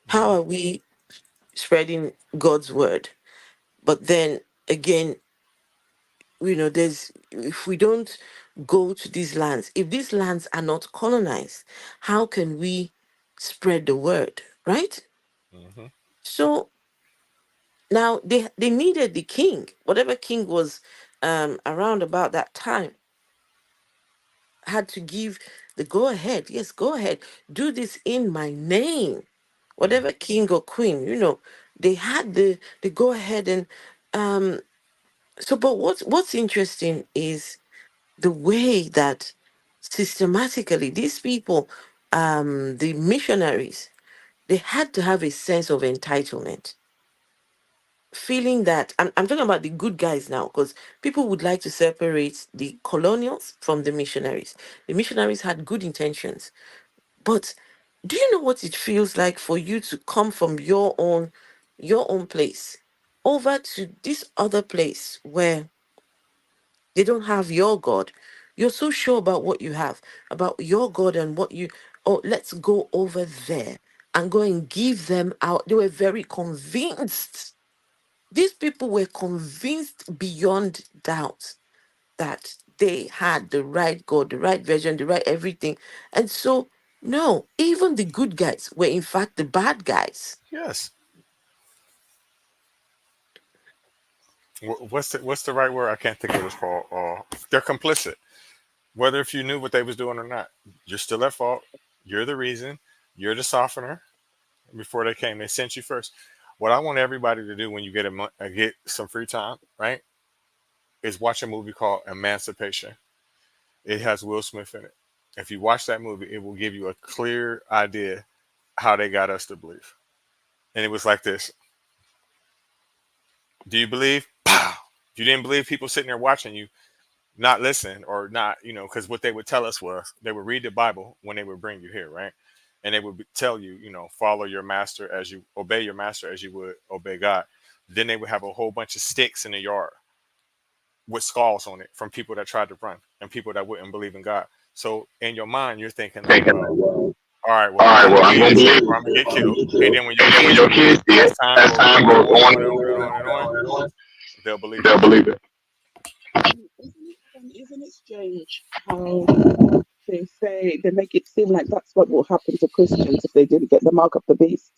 How Mm-hmm. are we spreading God's word? But then again, there's if we don't go to these lands, if these lands are not colonized, how can we spread the word, right? Mm-hmm. So now they needed the king, whatever king was around about that time, had to give the go ahead. Yes, go ahead. Do this in my name. Mm-hmm. Whatever king or queen, they had the go ahead. And um so but what's interesting is the way that systematically these people, the missionaries, they had to have a sense of entitlement, feeling that I'm talking about the good guys now, because people would like to separate the colonials from the missionaries. The missionaries had good intentions. But do you know what it feels like for you to come from your own place over to this other place where they don't have your God? You're so sure about what you have, about your God and what you, oh, let's go over there and go and give them out. They were very convinced. These people were convinced beyond doubt that they had the right God, the right version, the right everything. And so, no, even the good guys were in fact the bad guys. Yes. What's the right word? I can't think of this, Paul. They're complicit. Whether if you knew what they was doing or not, you're still at fault. You're the reason. You're the softener. Before they came, they sent you first. What I want everybody to do when you get some free time, right, is watch a movie called Emancipation. It has Will Smith in it. If you watch that movie, it will give you a clear idea how they got us to believe. And it was like this: do you believe? Pow! If you didn't believe, people sitting there watching you, not listen or not, because what they would tell us was they would read the Bible when they would bring you here, right? And they would tell you, follow your master as you obey your master as you would obey God. Then they would have a whole bunch of sticks in the yard with skulls on it from people that tried to run and people that wouldn't believe in God. So in your mind, you're thinking like, Thinking like, well, well, all right, well, all I'm right, gonna well, I'm believe gonna this shit believe or I'm this gonna shit, get or I'm gonna killed. get And killed. then when your And then when kids your see it, kids see as it, time as goes time on and goes on on and and on and on on and and on and on, on, they'll believe it. they'll believe it. Isn't it strange how they say they make it seem like that's what will happen to Christians if they didn't get the mark of the beast?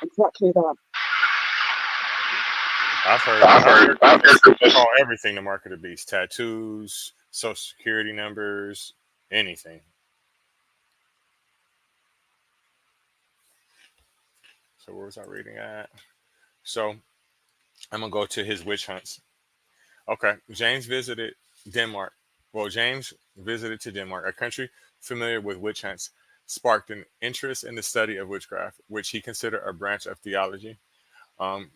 Exactly that. I've heard people call everything the mark of the beast: tattoos, social security numbers, anything. So where was I reading at? So I'm gonna go to his witch hunts. Okay, James visited Denmark. Well, James visited to Denmark, a country familiar with witch hunts, sparked an interest in the study of witchcraft, which he considered a branch of theology.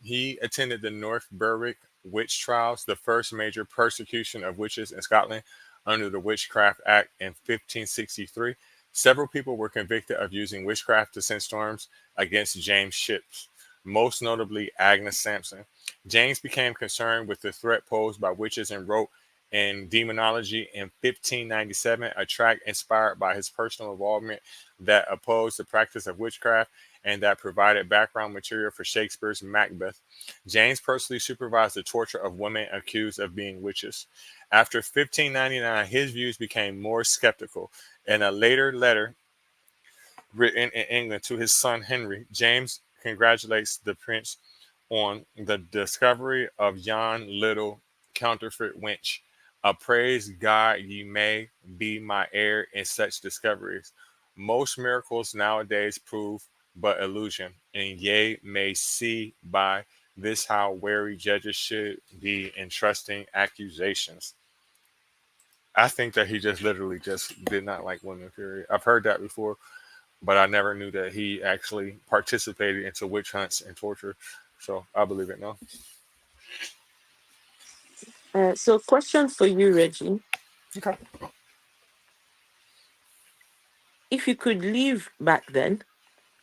He attended the North Berwick witch trials, the first major persecution of witches in Scotland under the Witchcraft Act in 1563. Several people were convicted of using witchcraft to send storms against James' ships, most notably Agnes Sampson. James became concerned with the threat posed by witches and wrote in Demonology in 1597, a tract inspired by his personal involvement that opposed the practice of witchcraft and that provided background material for Shakespeare's Macbeth. James personally supervised the torture of women accused of being witches. After 1599, his views became more skeptical. In a later letter written in England to his son Henry, James congratulates the prince on the discovery of yon little counterfeit wench. Praise God ye may be my heir in such discoveries. Most miracles nowadays prove but illusion, and ye may see by this how wary judges should be in trusting accusations. I think that he just literally just did not like women, period. I've heard that before, but I never knew that he actually participated into witch hunts and torture. So I believe it now. So, question for you, Reggie: Okay. if you could live back then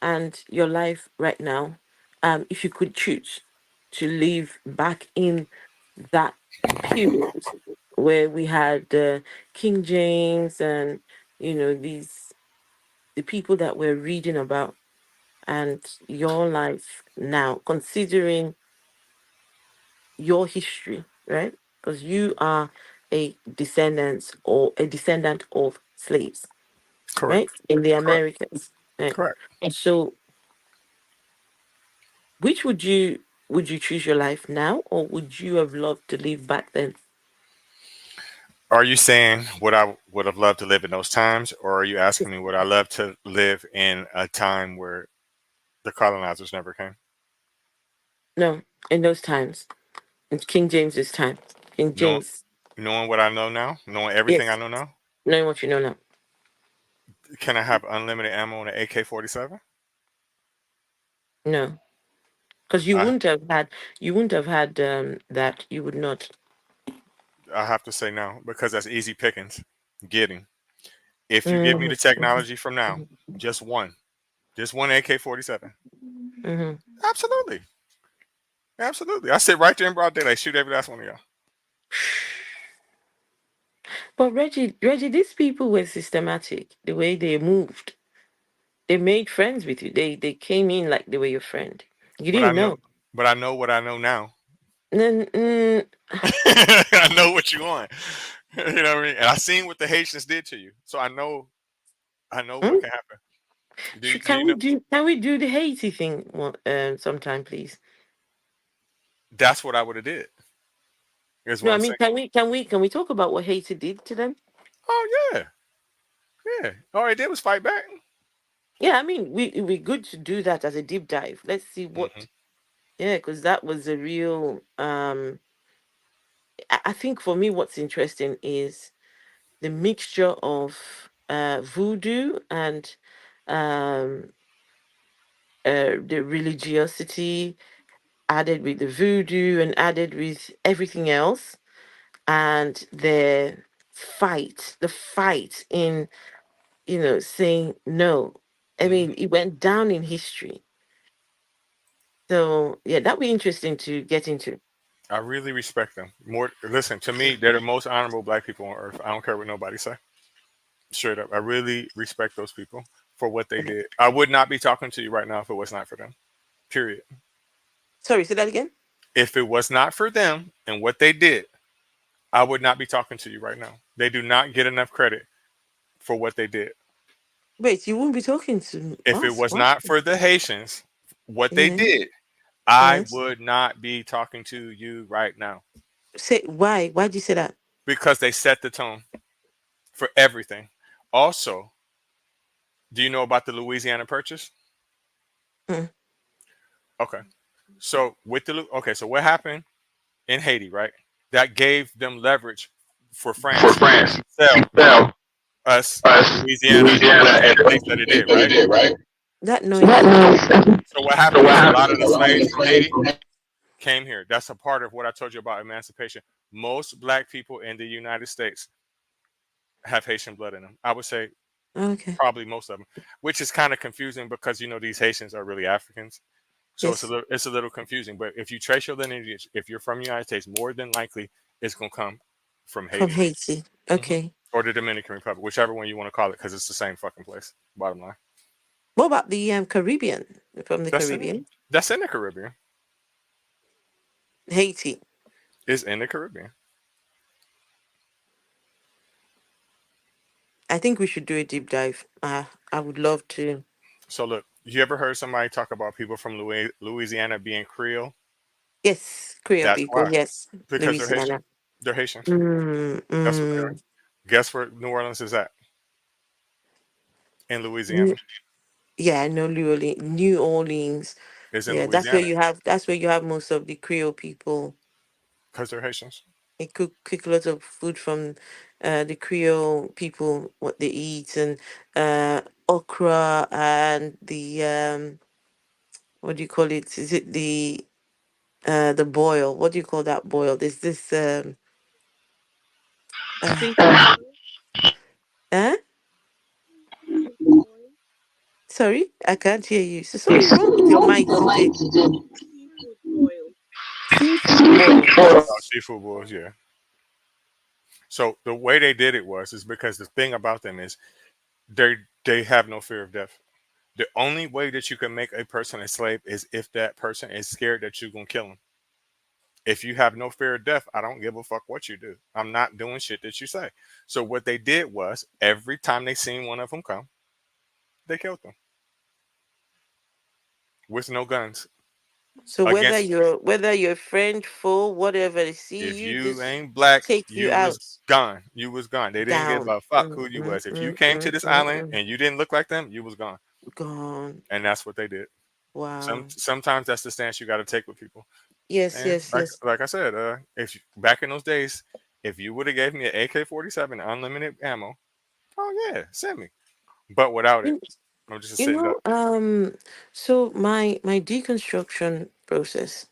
and your life right now, if you could choose to live back in that period where we had King James and these the people that we're reading about, and your life now, considering your history, right? Because you are a descendant of slaves, Correct. right? In the Correct. Americas, right? Correct. And so, which would you choose your life now, or would you have loved to live back then? Are you saying what I would have loved to live in those times, or are you asking me would I love to live in a time where the colonizers never came? No, in those times, in King James's time, King Know, James. knowing what I know now, knowing everything I Yes, know now, knowing what you know now. can I have unlimited ammo on an AK-47? No, because I you wouldn't have had that. You would not. I have to say no because that's easy pickings. Getting if you give me Mhm, the technology from now, just one, just one AK-47. mhm. Absolutely, absolutely. I sit right there in broad daylight, shoot every last one of y'all. But Reggie, these people were systematic. The way they moved, they made friends with you. They came in like they were your friend. You But I didn't know, know. but I know what I know now. Then, I know what you want. You know what I mean? And I seen what the Haitians did to you, so I know what mm, can happen. Do can you we know? do the Haiti thing sometime, please? That's what I would have did. Is No, what I I'm mean, saying. can we talk about what Haiti did to them? Oh yeah, yeah. All they did was fight back. Yeah, I mean, we good to do that as a deep dive. Let's see Hmm. what. Yeah, because that was a real. I think for me, what's interesting is the mixture of voodoo and um, the religiosity added with the voodoo and added with everything else, and the fight in saying no. I mean, Hmm. it went down in history. So yeah, that'd be interesting to get into. I really respect them. More, listen to me. They're the most honorable black people on earth. I don't care what nobody say. Straight up, I really respect those people for what they did. I would not be talking to you right now if it was not for them. Period. Sorry, say that again. If it was not for them and what they did, I would not be talking to you right now. They do not get enough credit for what they did. Wait, you won't be talking to If it us? was What? not for the Haitians, what they Yeah. did, I Yes. would not be talking to you right now Say why? Why'd you say that? because they set the tone for everything. Also, do you know about the Louisiana Purchase? Mm. Okay. So with the okay, so what happened in Haiti, right? That gave them leverage for for France France to to sell sell us us Louisiana and all Louisiana the and other things all that the it things did, that it right? did, right? That So that noise. means So what so happened what is a happened lot is of the a lot of slaves the from slaves Haiti from came here. That's a part of what I told you about emancipation. Most black people in the United States have Haitian blood in them. I would say Okay. probably most of them, which is kind of confusing because these Haitians are really Africans. So Yes. it's a little confusing. But if you trace your lineage, if you're from the United States, more than likely it's gonna come from From Haiti. Haiti. Hmm. Okay. Or the Dominican Republic, whichever one you want to call it, because it's the same fucking place. Bottom line, What about the Caribbean? From the that's in Caribbean? that's in the Caribbean. Haiti. It's in the Caribbean. I think we should do a deep dive. I would love to. So look, you ever heard somebody talk about people from Louisiana being Creole? Yes, Creole That's people. why, Yes, because they're Haitian. Louisiana. They're Haitian. Mm, That's what they are. mm. Guess where New Orleans is at? In New, Louisiana. yeah, I know New Orleans. It's in Yeah, that's where Louisiana you have. That's where you have most of the Creole people. because they're Haitians. They cook a lot of food from the Creole people, what they eat, and okra and the what do you call it? Is it the boil? What do you call that boil? There's this uh, Seafood boil. eh? Seafood boil. Sorry, I can't hear you. So There's something wrong something with your wrong with mic, your CJ. mind today. Seafood boil. Seafood boil. Oh, Yes. seafood boils, yeah. So the way they did it was is because the thing about them is they have no fear of death. The only way that you can make a person a slave is if that person is scared that you're gonna kill him. If you have no fear of death, I don't give a fuck what you do. I'm not doing shit that you say. So what they did was every time they seen one of them come, they killed them with no guns. So whether Against you're French, foe, whatever, they see if you, you just ain't black, take you you was out, gone. You was gone. They didn't give down. a fuck Mm, who you mm, was. If you mm, came to mm, this mm, island mm. and you didn't look like them, you was gone. Gone. And that's what they did. Wow. Sometimes that's the stance you got to take with people. Yes, And yes, yes. like I said, back in those days, if you would have gave me an AK-47 unlimited ammo, oh yeah, send me. But without it, You, I'm just you sitting up. know, so my deconstruction process,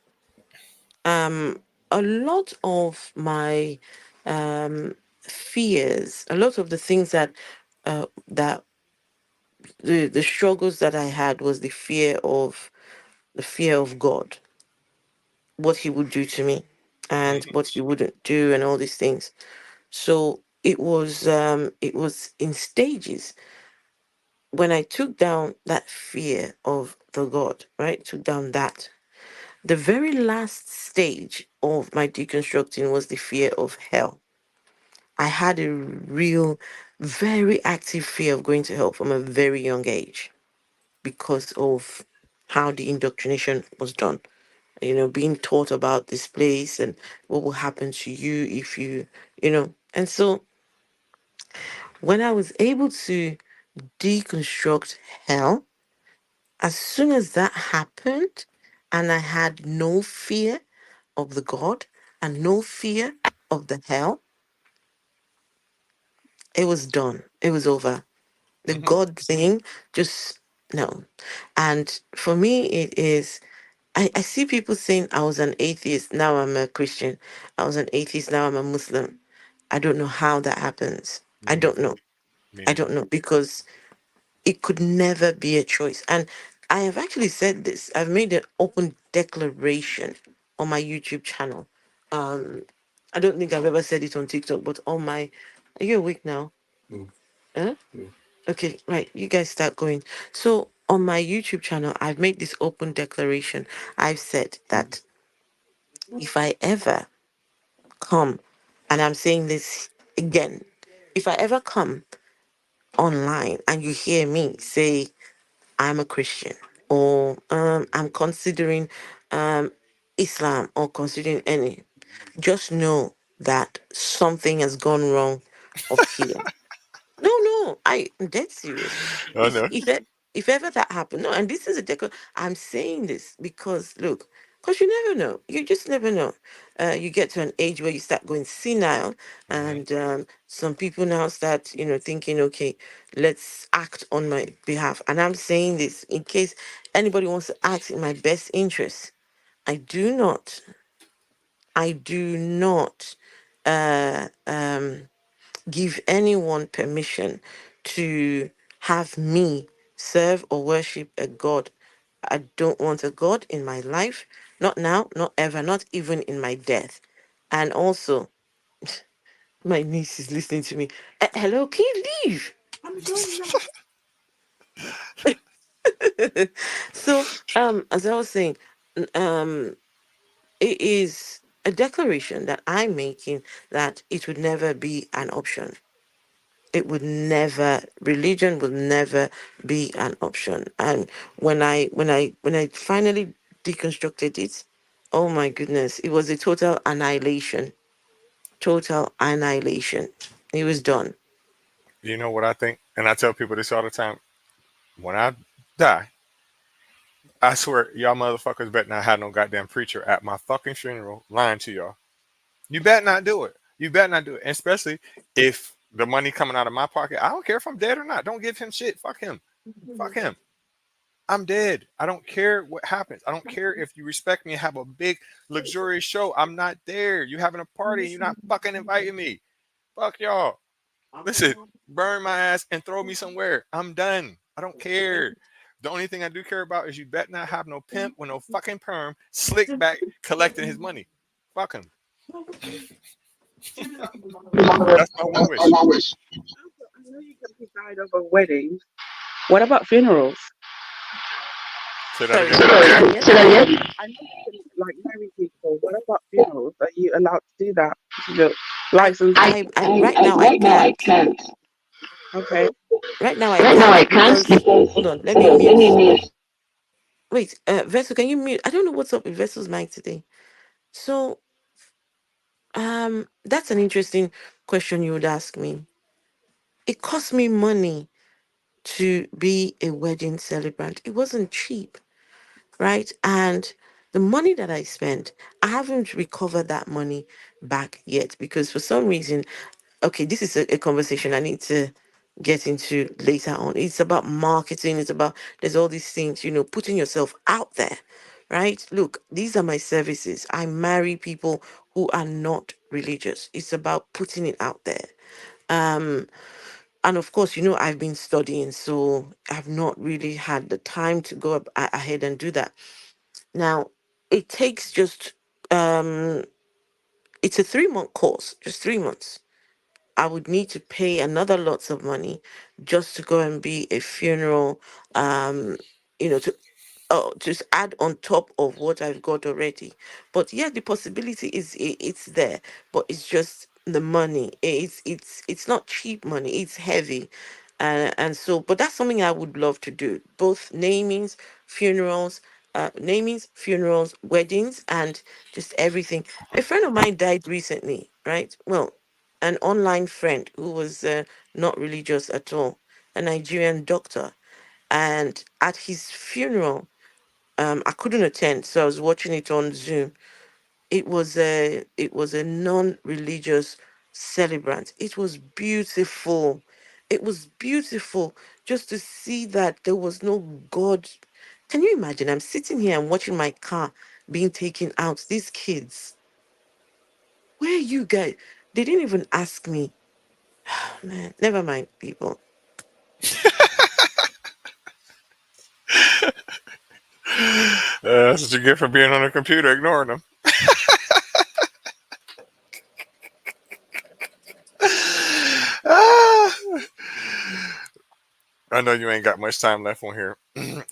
um, a lot of my fears, a lot of the things that the struggles that I had was the fear of God, what He would do to me, and Hmm. what He wouldn't do, and all these things. So it was in stages. When I took down that fear of the God, right? Took down that. The very last stage of my deconstructing was the fear of hell. I had a real, very active fear of going to hell from a very young age because of how the indoctrination was done. Being taught about this place and what will happen to you if And so when I was able to deconstruct hell, as soon as that happened, and I had no fear of the God and no fear of the hell, it was done. It was over. The Hmm. God thing, just no. And for me, it is. I see people saying I was an atheist, now I'm a Christian. I was an atheist, now I'm a Muslim. I don't know how that happens. I Me don't neither. know. Me I don't neither. know because it could never be a choice. And I have actually said this. I've made an open declaration on my YouTube channel. Um, I don't think I've ever said it on TikTok, but on my, are you awake now? Huh? Okay, right. You guys start going. So on my YouTube channel, I've made this open declaration. I've said that if I ever come, and I'm saying this again, if I ever come online and you hear me say I'm a Christian, or I'm considering Islam or considering any, just know that something has gone wrong up here. No, no, I'm dead serious. Oh If no. if e- if ever that happened, no, and this is a I'm saying this because look, because you never know. You just never know. You get to an age where you start going senile, Hmm. and some people now start, thinking, okay, let's act on my behalf. And I'm saying this in case anybody wants to act in my best interest. I do not. I do not. Uh, um give anyone permission to have me serve or worship a God. I don't want a God in my life, not now, not ever, not even in my death. And also, my niece is listening to me. Hello, can you leave? I'm doing that. So, as I was saying, um, it is a declaration that I'm making that it would never be an option. It would never, religion would never be an option. And when I finally deconstructed it, oh my goodness, it was a total annihilation. Total annihilation. It was done. You know what I think, and I tell people this all the time. When I die, I swear y'all motherfuckers bet not have no goddamn preacher at my fucking funeral lying to y'all. You bet not do it. You bet not do it. And especially if the money coming out of my pocket, I don't care if I'm dead or not. Don't give him shit. Fuck him. Fuck him. I'm dead. I don't care what happens. I don't care if you respect me and have a big luxurious show. I'm not there. You having a party and you're not fucking inviting me. Fuck y'all. Listen, burn my ass and throw me somewhere. I'm done. I don't care. The only thing I do care about is you bet not have no pimp with no fucking perm slick back collecting his money. Fuck him. That's my one wish. I know you can preside over weddings. What about funerals? Say that Sorry, again. say that again. I know you can like marry people. What about funerals? Are you allowed to do that? You know, license. I right now I can't. Okay. Right now I can't because hold on, let me mute. Wait, Vessel, can you mute? I don't know what's up with Vessel's mic today. So that's an interesting question you would ask me. It cost me money to be a wedding celebrant. It wasn't cheap, right? And the money that I spent, I haven't recovered that money back yet because for some reason, okay, this is a conversation I need to get into later on. It's about marketing, it's about there's all these things, putting yourself out there, right? Look, these are my services. I marry people who are not religious. It's about putting it out there. Um, and of course, I've been studying, so I've not really had the time to go ahead and do that. Now, it takes just it's a 3-month course, just 3 months. I would need to pay another lots of money just to go and be a funeral, to just add on top of what I've got already. But yeah, the possibility it's there, but it's just the money. It's not cheap money. It's heavy, and so. But that's something I would love to do. Both funerals, weddings, and just everything. A friend of mine died recently, right? Well, an online friend who was not religious at all, a Nigerian doctor, and at his funeral I couldn't attend, so I was watching it on Zoom. It was a non-religious celebrant. It was beautiful. It was beautiful just to see that there was no God. Can you imagine? I'm sitting here and watching my car being taken out. These kids, where are you guys? They didn't even ask me. Man, never mind, people. That's what you get for being on a computer, ignoring them. Ah, I know you ain't got much time left on here,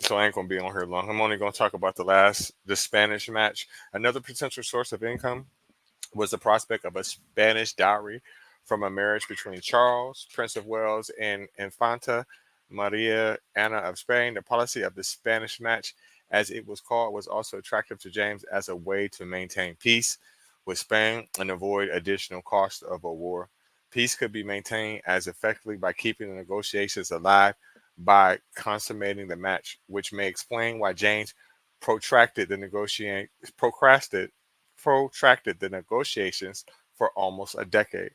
so I ain't gonna be on here long. I'm only gonna talk about the Spanish match. Another potential source of income was the prospect of a Spanish dowry from a marriage between Charles, Prince of Wales, and Infanta. Maria Anna of Spain. The policy of the Spanish match, as it was called, was also attractive to James as a way to maintain peace with Spain and avoid additional cost of a war. Peace could be maintained as effectively by keeping the negotiations alive by consummating the match, which may explain why James protracted the negotiate procrasted protracted the negotiations for almost a decade.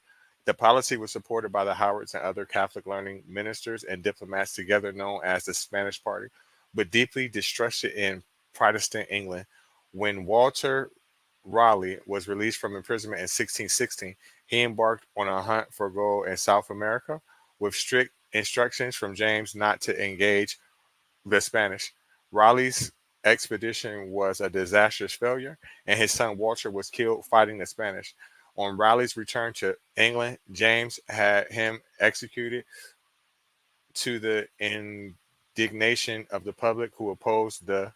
The policy was supported by the Howards and other Catholic learning ministers and diplomats, together known as the Spanish Party, but deeply distrusted in Protestant England. When Walter Raleigh was released from imprisonment in 1616, he embarked on a hunt for gold in South America with strict instructions from James not to engage the Spanish. Raleigh's expedition was a disastrous failure, and his son Walter was killed fighting the Spanish. On Raleigh's return to England, James had him executed to the indignation of the public who opposed the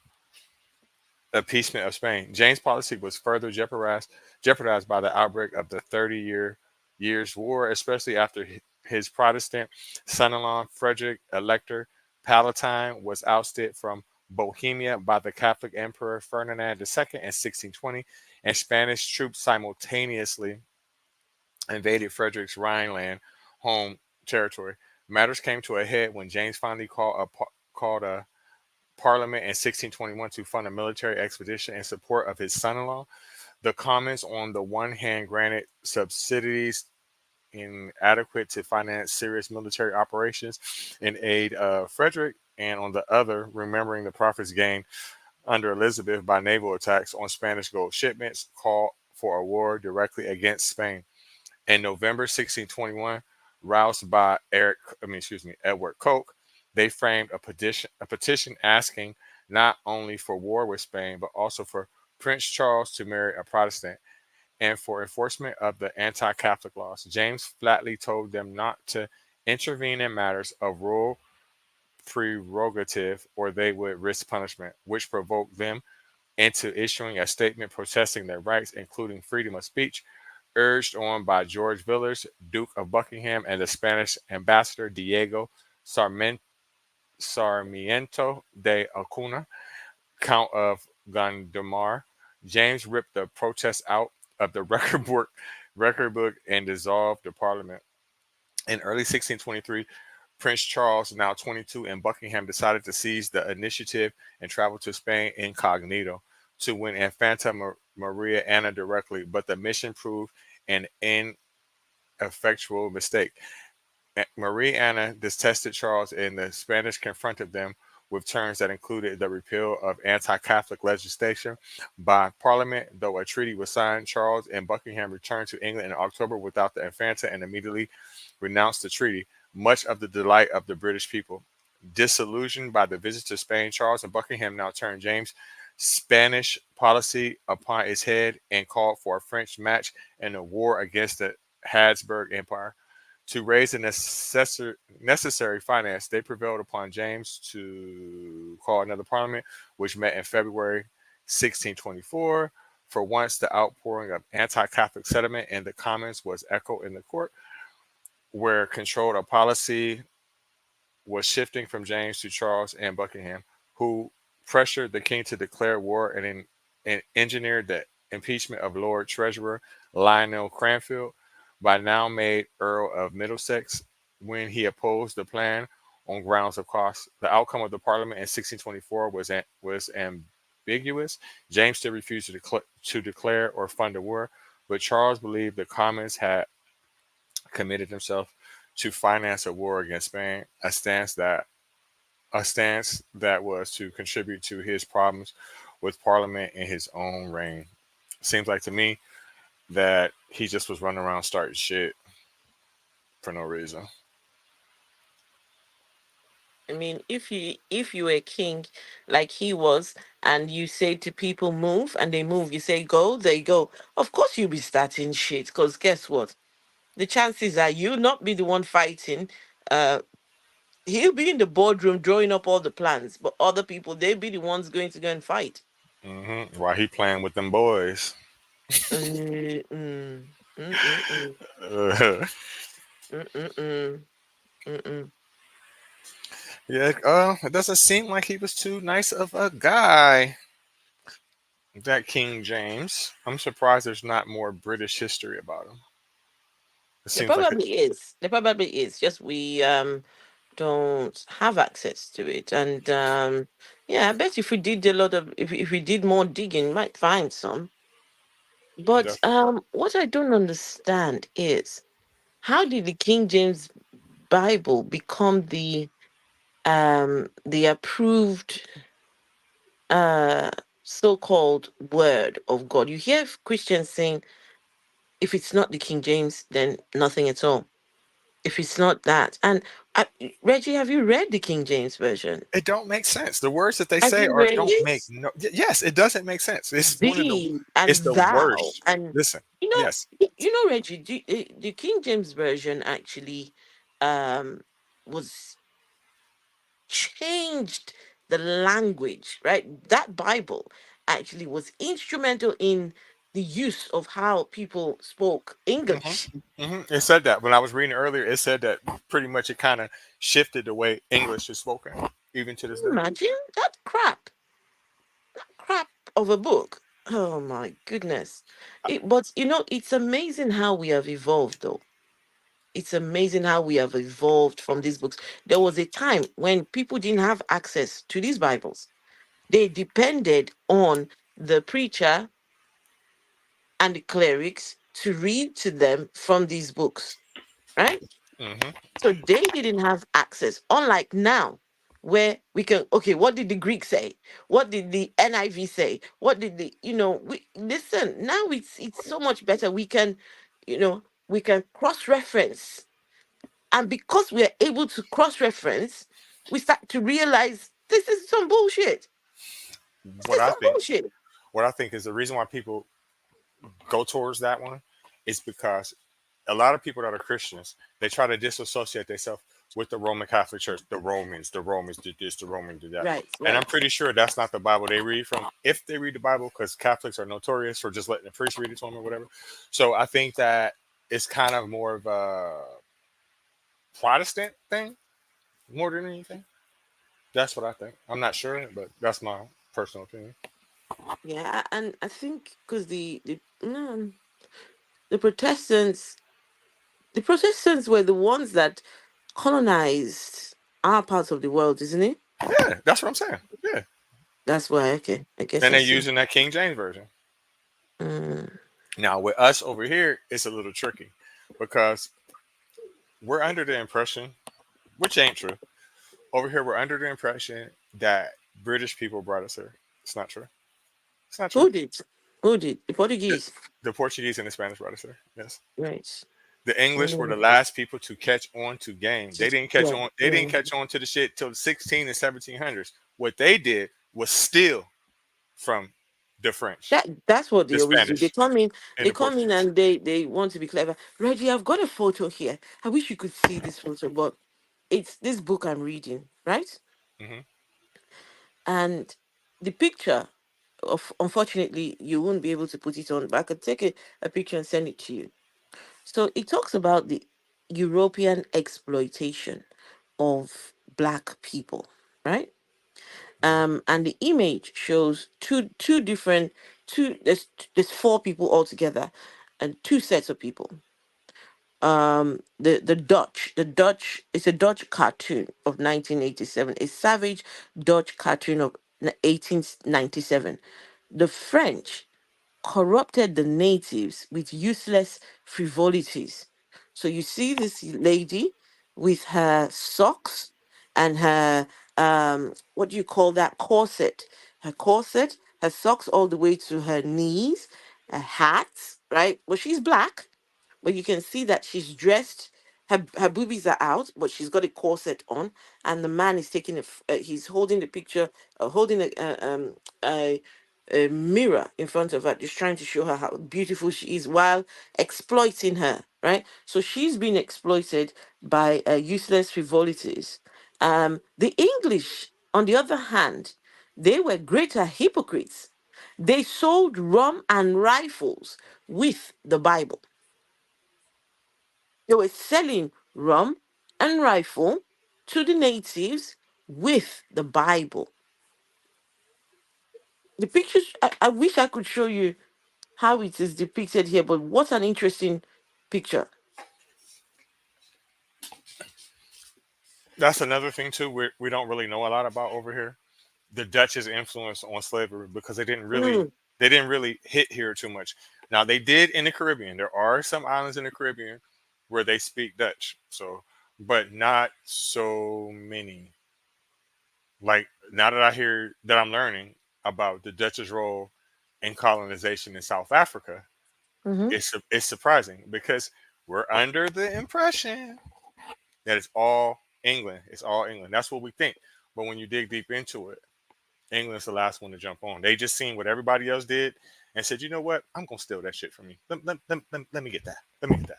appeasement of Spain. James' policy was further jeopardized by the outbreak of the 30 Years' War, especially after his Protestant son-in-law Frederick Elector Palatine was ousted from Bohemia by the Catholic Emperor Ferdinand II in 1620, and Spanish troops simultaneously invaded Frederick's Rhineland home territory. Matters came to a head when James finally called a Parliament in 1621 to fund a military expedition in support of his son-in-law. The Commons, on the one hand, granted subsidies inadequate to finance serious military operations in aid of Frederick, and on the other, remembering the profits gained under Elizabeth by naval attacks on Spanish gold shipments, called for a war directly against Spain. In November 1621, roused by Edward Coke, they framed a petition asking not only for war with Spain, but also for Prince Charles to marry a Protestant and for enforcement of the anti-Catholic laws. James flatly told them not to intervene in matters of royal prerogative or they would risk punishment, which provoked them into issuing a statement protesting their rights, including freedom of speech, urged on by George Villiers, Duke of Buckingham, and the Spanish ambassador Diego Sarmiento de Acuna, Count of Gondomar. James ripped the protest out of the record book and dissolved the parliament. In early 1623, Prince Charles, now 22, and Buckingham decided to seize the initiative and travel to Spain incognito to win Infanta Maria Anna directly, but the mission proved an ineffectual mistake. Marie Anna detested Charles, and the Spanish confronted them with terms that included the repeal of anti Catholic legislation by Parliament. Though a treaty was signed, Charles and Buckingham returned to England in October without the Infanta and immediately renounced the treaty, much of the delight of the British people. Disillusioned by the visit to Spain, Charles and Buckingham now turned James' Spanish policy upon its head and called for a French match and a war against the Habsburg Empire. To raise the necessary finance, they prevailed upon James to call another parliament, which met in February 1624. For once, the outpouring of anti Catholic sentiment in the Commons was echoed in the court, where control of policy was shifting from James to Charles and Buckingham, who pressured the king to declare war and engineered the impeachment of Lord Treasurer Lionel Cranfield, by now made Earl of Middlesex, when he opposed the plan on grounds of cost. The outcome of the Parliament in 1624 was ambiguous. James still refused to declare or fund a war, but Charles believed the Commons had committed themselves to finance a war against Spain, a stance that was to contribute to his problems with Parliament in his own reign. Seems like to me that he just was running around starting shit for no reason. I mean, if you were a king like he was, and you say to people move and they move, you say go, they go. Of course you'll be starting shit. Because guess what? The chances are you'll not be the one fighting. Uh, he'll be in the boardroom drawing up all the plans, but other people they'll be the ones going to go and fight. While he playing with them boys. Mm, mm, mm, mm, Uh, mm, mm, mm, mm, mm. Yeah, it doesn't seem like he was too nice of a guy, that King James. I'm surprised there's not more British history about him. It There seems like it. probably is. There probably is. Just we don't have access to it. And yeah, I bet if we did a lot of if we did more digging, we might find some. But Definitely. what I don't understand is how did the King James Bible become the approved uh so-called word of God? You hear Christians saying if it's not the King James, then nothing at all. If it's not that, and uh, Reggie, have you read the King James version? It don't make sense. The words that they Have say you are read don't make it? no. Yes, it doesn't make sense. It's one of the. Thee and It's the thou, worst. and Listen. you know, Yes. Reggie, the King James version actually um was changed the language, right? That Bible actually was instrumental in the use of how people spoke hmm English. It said that when I was reading earlier. It said that pretty much it kind of shifted the way English is spoken, even to this day. Imagine that crap of a book. Oh my goodness. But it's amazing how we have evolved though. It's amazing how we have evolved from these books. There was a time when people didn't have access to these Bibles. They depended on the preacher and the clerics to read to them from these books, right? hmm So they didn't have access, unlike now, where we can, okay, what did the Greek say? What did the NIV say? What did we listen, now it's so much better. We can cross-reference. And because we are able to cross-reference, we start to realize this is some bullshit. This What is I some think, bullshit. what I think is the reason why people go towards that one is because a lot of people that are Christians, they try to disassociate themselves with the Roman Catholic Church. The Romans did this, the Romans did that. Right, And I'm right. pretty sure that's not the Bible they read from, if they read the Bible, because Catholics are notorious for just letting the priest read it to them or whatever. So I think that it's kind of more of a Protestant thing more than anything. That's what I think. I'm not sure, but that's my personal opinion. Yeah, and I think because the Protestants the Protestants were the ones that colonized our parts of the world, isn't it? Yeah, that's what I'm saying. Yeah. That's why, okay. I guess And I they're see. using that King James version. Mm, Now, with us over here, it's a little tricky because we're under the impression, which ain't true. Over here, we're under the impression that British people brought us here. It's not true. It's not true. who did? Who did? The The, Portuguese. the Portuguese and the Spanish brought us here. Yes. Right. The English were the Mm, last people to catch on to game. They just- didn't catch yeah, on. They didn't yeah. catch on to the shit till the 16 and 1700s. What they did was steal from the French, That's what the they always do. They Spanish, come in, and the Portuguese. and they want to be clever. Reggie, I've got a photo here. I wish you could see this photo, but it's this book I'm reading, right? hmm And the picture of, unfortunately, you won't be able to put it on, but I could take a picture and send it to you. So it talks about the European exploitation of black people, right? And the image shows two different two there's four people altogether and two sets of people. The Dutch is a Dutch cartoon of 1987, a savage Dutch cartoon of 1897. The French corrupted the natives with useless frivolities. So you see this lady with her socks and her what do you call that, corset? Her corset, her socks all the way to her knees, a hat, right? Well, she's black, but you can see that she's dressed. Her boobies are out, but she's got a corset on, and the man is taking he's holding the picture, holding a a mirror in front of her, just trying to show her how beautiful she is while exploiting her, right? So she's been exploited by useless frivolities. The English, on the other hand, they were greater hypocrites. They sold rum and rifles with the Bible. They were selling rum and rifle to the natives with the Bible. The pictures, I wish I could show you how it is depicted here, but what an interesting picture. That's another thing too. We don't really know a lot about over here. The Dutch's influence on slavery because Mm, they didn't really hit here too much. Now they did in the Caribbean. There are some islands in the Caribbean where they speak Dutch. So, but not so many. Like now that I hear that I'm learning about the Dutch's role in colonization in South Africa, mm-hmm. it's surprising because we're under the impression that it's all England. It's all England. That's what we think. But when you dig deep into it, England's the last one to jump on. They just seen what everybody else did and said, you know what? I'm gonna steal that shit from you. Let me get that. Let me get that.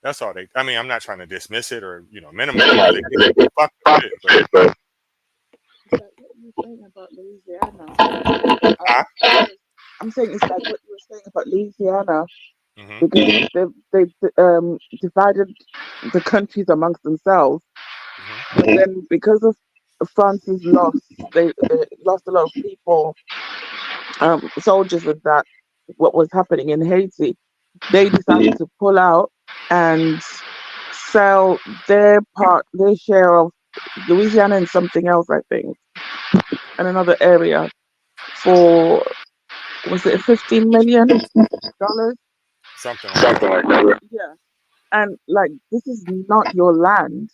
That's all they. I mean, I'm not trying to dismiss it or minimize it. They did fuck shit, but It's like what you were saying about Louisiana. I'm saying it's like what you were saying about Louisiana hmm because they divided the countries amongst themselves, hmm but then because of France's loss, they lost a lot of people, soldiers, and that what was happening in Haiti. They decided to pull out and sell their share of Louisiana and something else, I think, and another area for was it $15 million? something like that. Yeah, and like this is not your land.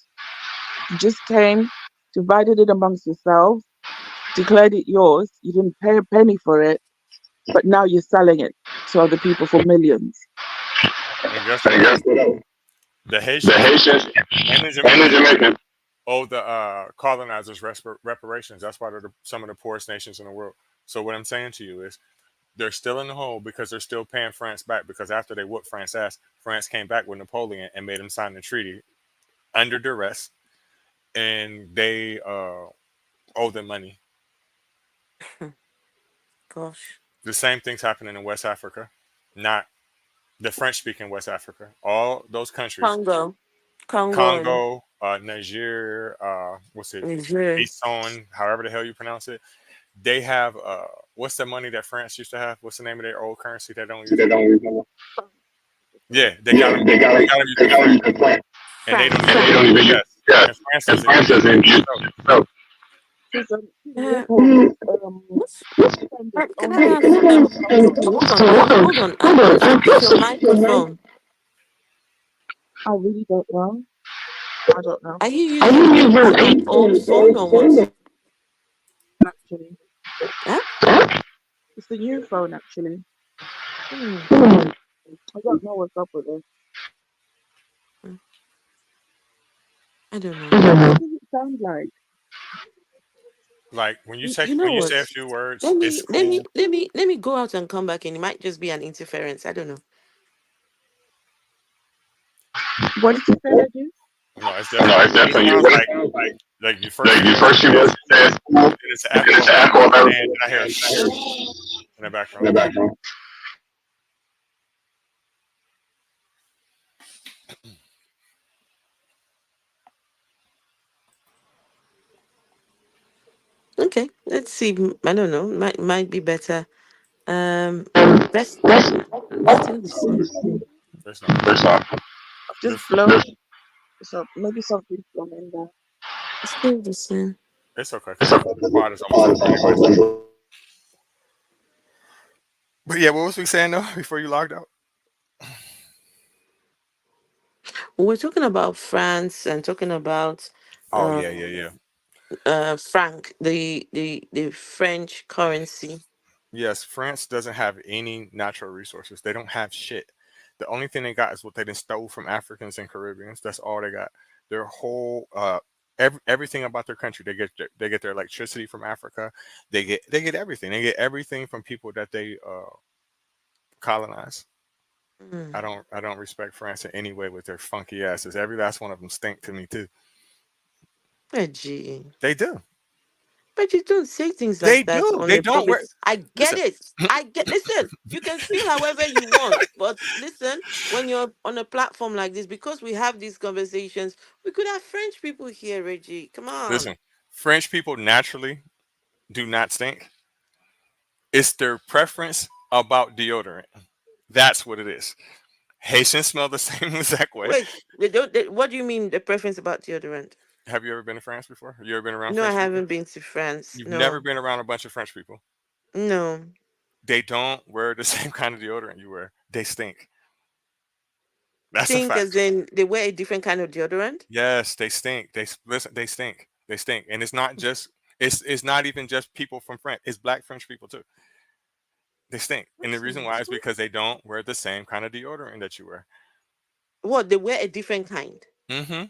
You just came, divided it amongst yourselves, declared it yours. You didn't pay a penny for it, but now you're selling it to other people for millions. And guess what else? The Haitians and the Jamaicans owe the colonizers reparations. That's why they're some of the poorest nations in the world. So what I'm saying to you is they're still in the hole because they're still paying France back because after they whooped France ass, France came back with Napoleon and made him sign the treaty under duress, and they owe them money. Gosh. The same thing's happening in West Africa, not the French speaking West Africa. All those countries, Congo. Congo and Congo, Niger, what's it, Nigeria. Easton, however the hell you pronounce it, they have what's the money that France used to have? What's the name of their old currency they don't use no more? Yeah, they got them using franc, and they France. don't even yes, and France doesn't use it. So, Because Uh, what's, Japan can I ask? Hold on, hold on. Is your microphone? I really don't know. I don't know Are you using an old phone or what? actually. Huh? It's the new phone actually. Hmm. I don't know what's up with it. Hmm, I don't know. What does it sound like? like You know when you what? say a few words, Let it's me let me cool. let me let me go out and come back, and it might just be an interference. I don't know. What did you say, Reggie? No, it's definitely you. It sounds like you first few words you said school, and it's an echo of everything you're saying, and I hear in the background. Okay, let's see. I don't know. Might be better. Um, best. Still the same. It's not. I've The, just blown. So maybe something's gone in there. Still the same. it's okay because the quad is almost over anyway. So. But yeah, what was we saying though before you logged out? We're talking about France and talking about Oh uh, yeah, yeah, yeah. franc, the French currency. Yes, France doesn't have any natural resources. They don't have shit. The only thing they got is what they done stole from Africans and Caribbeans. That's all they got. Their whole everything about their country, they get their electricity from Africa. They get everything. They get everything from people that they colonize. Mm. I don't respect France in any way with their funky asses. Every last one of them stink to me too. Reggie. They do. But you don't say things They like that do. on They a don't public. wear. I get Listen. it. I get. Listen, you can feel however you want, but listen, when you're on a platform like this, because we have these conversations, we could have French people here, Reggie. Come Listen. on. French people naturally do not stink. It's their preference about deodorant. That's what it is. Haitians smell the same exact way. Wait, they don't. What do you mean the preference about deodorant? Have you ever been to France before? Have you ever been around No, I French people? haven't been to France. You've never No, been around a bunch of French people. no. They don't wear the same kind of deodorant you wear. They stink. That's a Stink as fact. in they wear a different kind of deodorant. Yes, they stink. Listen. They stink. They stink, and it's not just. It's not even just people from France. It's black French people too. They stink, and the reason why is because they don't wear the same kind of deodorant that you wear. What, they wear a different kind. Mm-hmm.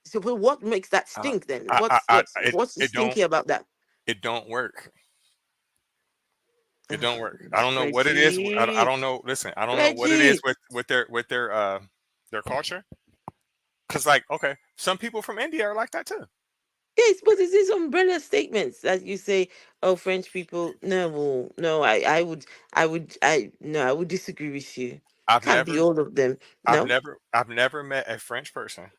So but what makes that Uh, stink then? I, What's I, what's it, what's it don't, stinky about that? it don't work. It don't Ah, work. I don't know what it is. I Reggie, don't know. Listen, I don't know what it is Reggie. with their culture. Cause like, okay, some people from India are like that too. Yes, but it's these umbrella statements that you say, oh, French people. No, no, no, I would disagree with you. I've Can't be never, all of them. No. I've never met a French person.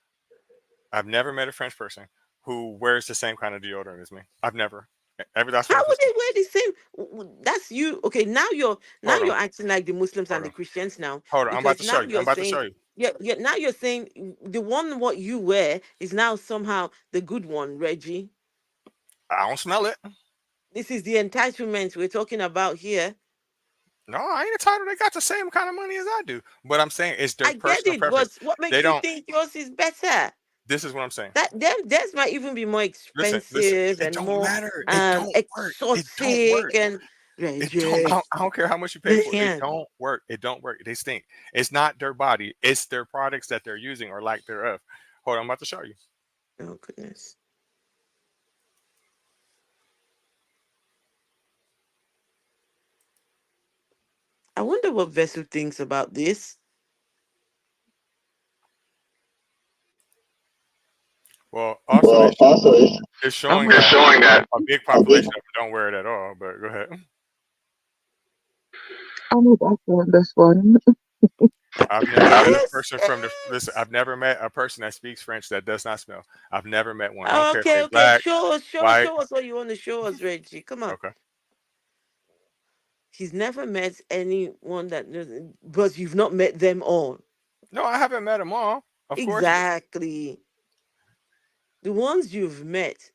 I've never met a French person who wears the same kind of deodorant as me. I've never. Ever. That's How what would this. they wear the same? That's you. Okay, now Hold you're on. acting like the Muslims and Hold the on. Christians now, Hold on. I'm about because to show now you. I'm you're about to saying, show you. yeah, now you're saying the one what you wear is now somehow the good one, Reggie. I don't smell it. This is the entitlement we're talking about here. No, I ain't entitled. They got the same kind of money as I do. But I'm saying it's their I get personal it, but preference. what They makes you don't. think yours is better? This is what I'm saying. That them theirs might even be more Listen, listen. expensive It and don't more matter. It don't work. It don't exotic work. and It don't. Reggie. I don't care how much you pay for it. It Listen. don't work. It don't work. They stink. It's not their body. It's their products that they're using or lack thereof. Hold on, I'm about to show you. Oh goodness. I wonder what Vessel thinks about this. Well, also Well, also, it's I'm showing gonna that showing that a big a big. population of them don't wear it at all. But go ahead. I'm with Apple on this one. I've never met a yes, person from the listen. yes. I've never met a person that speaks French that does not smell. I've never met one. I don't Oh, care if okay, they okay. black, white. Show us what you want to show us, Reggie. Come on. Okay. He's never met anyone that doesn't, but you've not met them all. No, I haven't met them all, of course. But Exactly. The ones you've met.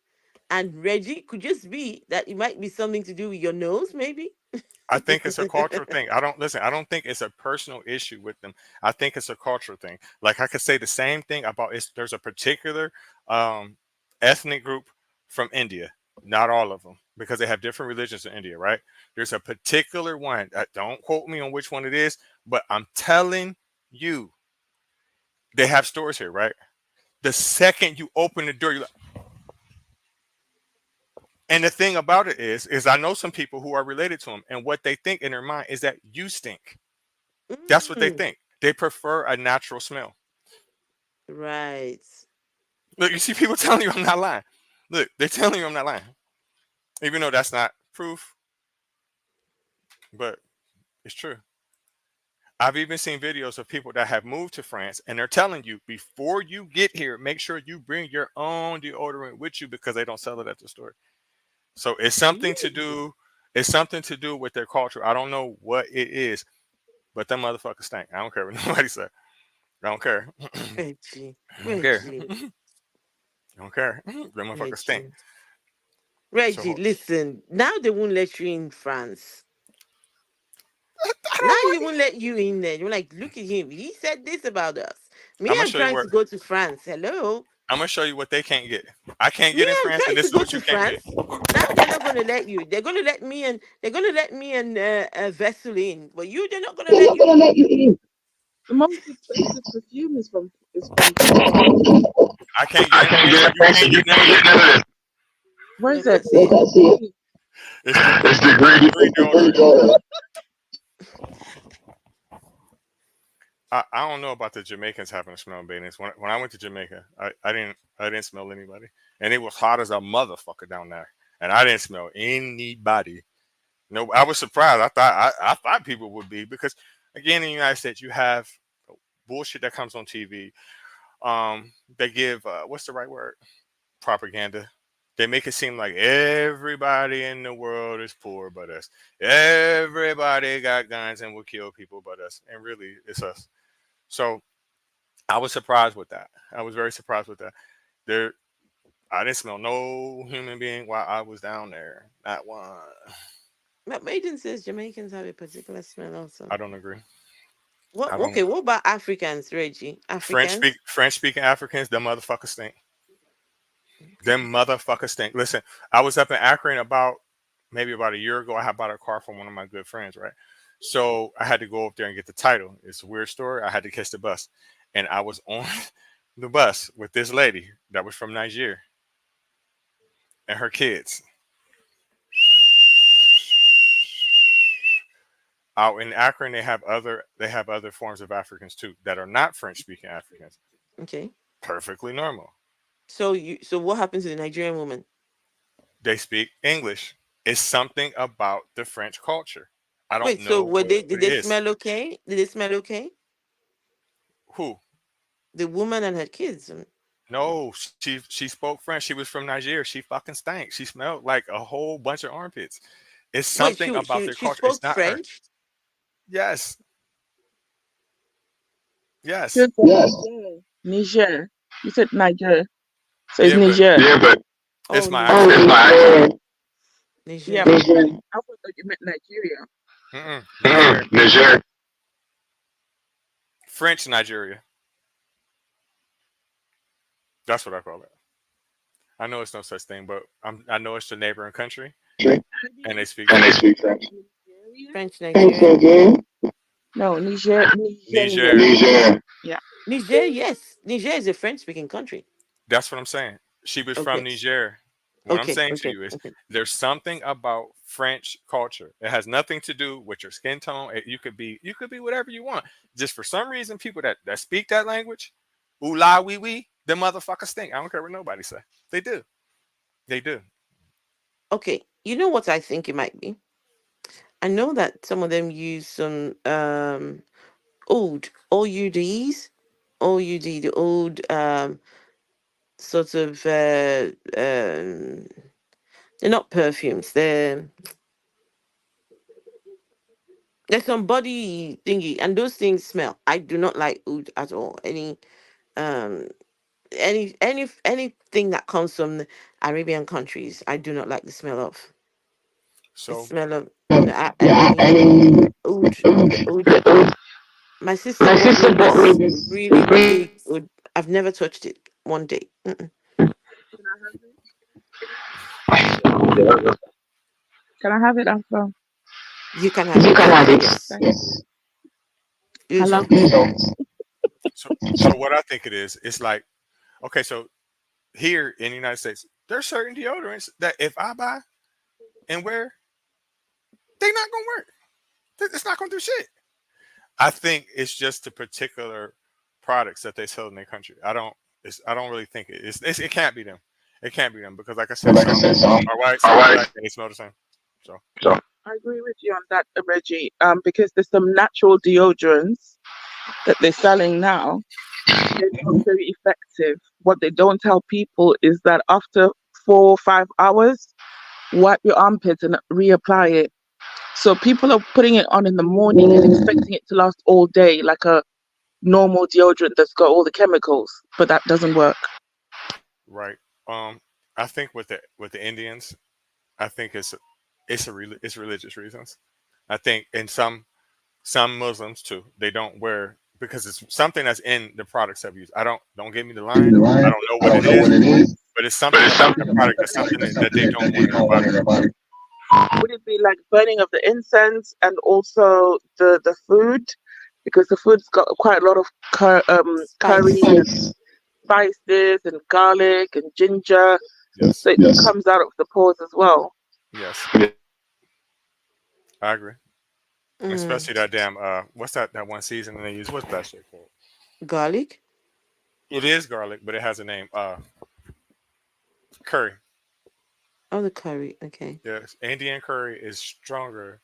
And Reggie could just be that it might be something to do with your nose, maybe. I think it's a cultural thing. I don't listen. I don't think it's a personal issue with them. I think it's a cultural thing. Like I could say the same thing about it's. There's a particular um, ethnic group from India. Not all of them, because they have different religions in India, right? There's a particular one. Don't quote me on which one it is, but I'm telling you, they have stores here, right? The second you open the door, you're like, and the thing about it is I know some people who are related to them, and what they think in their mind is that you stink. That's what they Mm, think. They prefer a natural smell. right. Look, you see people telling you I'm not lying. Look, they're telling you I'm not lying, even though that's not proof, but it's true. I've even seen videos of people that have moved to France, and they're telling you before you get here, make sure you bring your own deodorant with you because they don't sell it at the store. So it's something to Really? do. It's something to do with their culture. I don't know what it is, but them motherfuckers stink. I don't care what nobody say. I don't care. Reggie. I don't care. Reggie. I don't care. Them motherfuckers stink. Reggie. Reggie, So listen. Now they won't let you in France. I Now don't they like. won't let you in there. You're like, look at him. He said this about us. Me, I'm gonna I'm show you trying where. to go to France. Hello. I'm gonna show you what they can't get. I can't Me, get in I'm France, trying and to this is go what to you can't get. France. Now they're not going to let you. They're going to let me and a vessel in. But you, they're not going to They're let not you gonna in. let you in. The most expensive perfume is from France. I can't get I in can't France, get and in you France, can't and you get none of can't get this. none of this. Where is Let me that? Let see. us see. It's It's degree deodorant. degree. I don't know about the Jamaicans having a smell bathings. When I went to Jamaica, I didn't smell anybody, and it was hot as a motherfucker down there, and I didn't smell anybody. No, I was surprised. I thought people would be because again in the United States you have bullshit that comes on TV. They give what's the right word? Propaganda. They make it seem like everybody in the world is poor but us. Everybody got guns and will kill people but us. And really, it's us. So I was surprised with that. I was very surprised with that. There, I didn't smell no human being while I was down there. Not one. But Maiden says Jamaicans have a particular smell also. I don't agree. What? I don't. Okay, what about Africans, Reggie? Africans? French speaking Africans, them motherfuckers stink. Them motherfuckers stink. Listen, I was up in Akron about maybe about a year ago. I had bought a car from one of my good friends, right? So I had to go up there and get the title. It's a weird story. I had to catch the bus, and I was on the bus with this lady that was from Nigeria and her kids. Out in Akron, they have other forms of Africans too that are not French speaking Africans. Okay. Perfectly normal. So what happens to the Nigerian woman? They speak English. It's something about the French culture. I don't Wait, so know were what they did it they is. smell okay? Did they smell okay? Who? The woman and her kids. No, she spoke French. She was from Nigeria. She fucking stank. She smelled like a whole bunch of armpits. It's Wait, something she about she their she culture. It's spoke not her. French? Yes, She yes, was from Niger. Niger. You said Niger. So it's yeah, but Niger. it's Oh, my accent. Niger. Yeah, Niger. but I thought that you meant Nigeria. Niger, French Nigeria. That's what I call it. I know it's no such thing, but I know it's the neighboring country, and Maybe they speak French. Nigeria? French Nigerian. No, Niger. Nigerian. Yeah. Niger, yes. Niger is a French speaking country. That's what I'm saying. She was from Okay. Niger. What I'm Okay. saying to Okay. you is Okay. there's something about French culture. It has nothing to do with your skin tone. You could be whatever you want. Just for some reason, people that speak that language, ooh la wee wee, the motherfuckers stink. I don't care what nobody say. They do. They do. Okay. You know what I think it might be? I know that some of them use some old OUDs, OUD, the old sort of they're not perfumes. There's some body thingy, and those things smell. I do not like oud at all. Um anything that comes from the Arabian countries, I do not like the smell of. The So smell of any oud, the oud. My sister bought me this really big oud. I've never touched it one day. Mm-mm. Can I have it? Can I have it after? You can have it. Yes, Thank you. I use love it. it. so what I think it is, it's like okay, so here in the United States, there's certain deodorants that if I buy and wear, they not gonna work. It's not gonna do shit. I think it's just the particular products that they sell in their country. I don't really think it can't be them. It can't be them because, like I said, some are white, some are black, and they smell the same. So I agree with you on that, Reggie. Because there's some natural deodorants that they're selling now. They're not very effective. What they don't tell people is that after 4 or 5 hours, wipe your armpits and reapply it. So people are putting it on in the morning and expecting it to last all day, like a normal deodorant that's got all the chemicals, but that doesn't work. right. I think with the Indians, I think it's religious reasons. I think in some Muslims too, they don't wear because it's something that's in the products I've used. Don't give me the line. I don't know what it is, but it's something about the product that's something that they don't want in their body. Would it be like burning of the incense and also the food? Because the food's got quite a lot of curry Spice. and spices and garlic and ginger, Yes, so it comes out of the pores as well. yes, I agree. Mm, Especially that damn what's that one seasoning they use? What's that shit called? garlic. It is garlic, but it has a name. Curry. Oh, the curry. Okay. Yes, Indian curry is stronger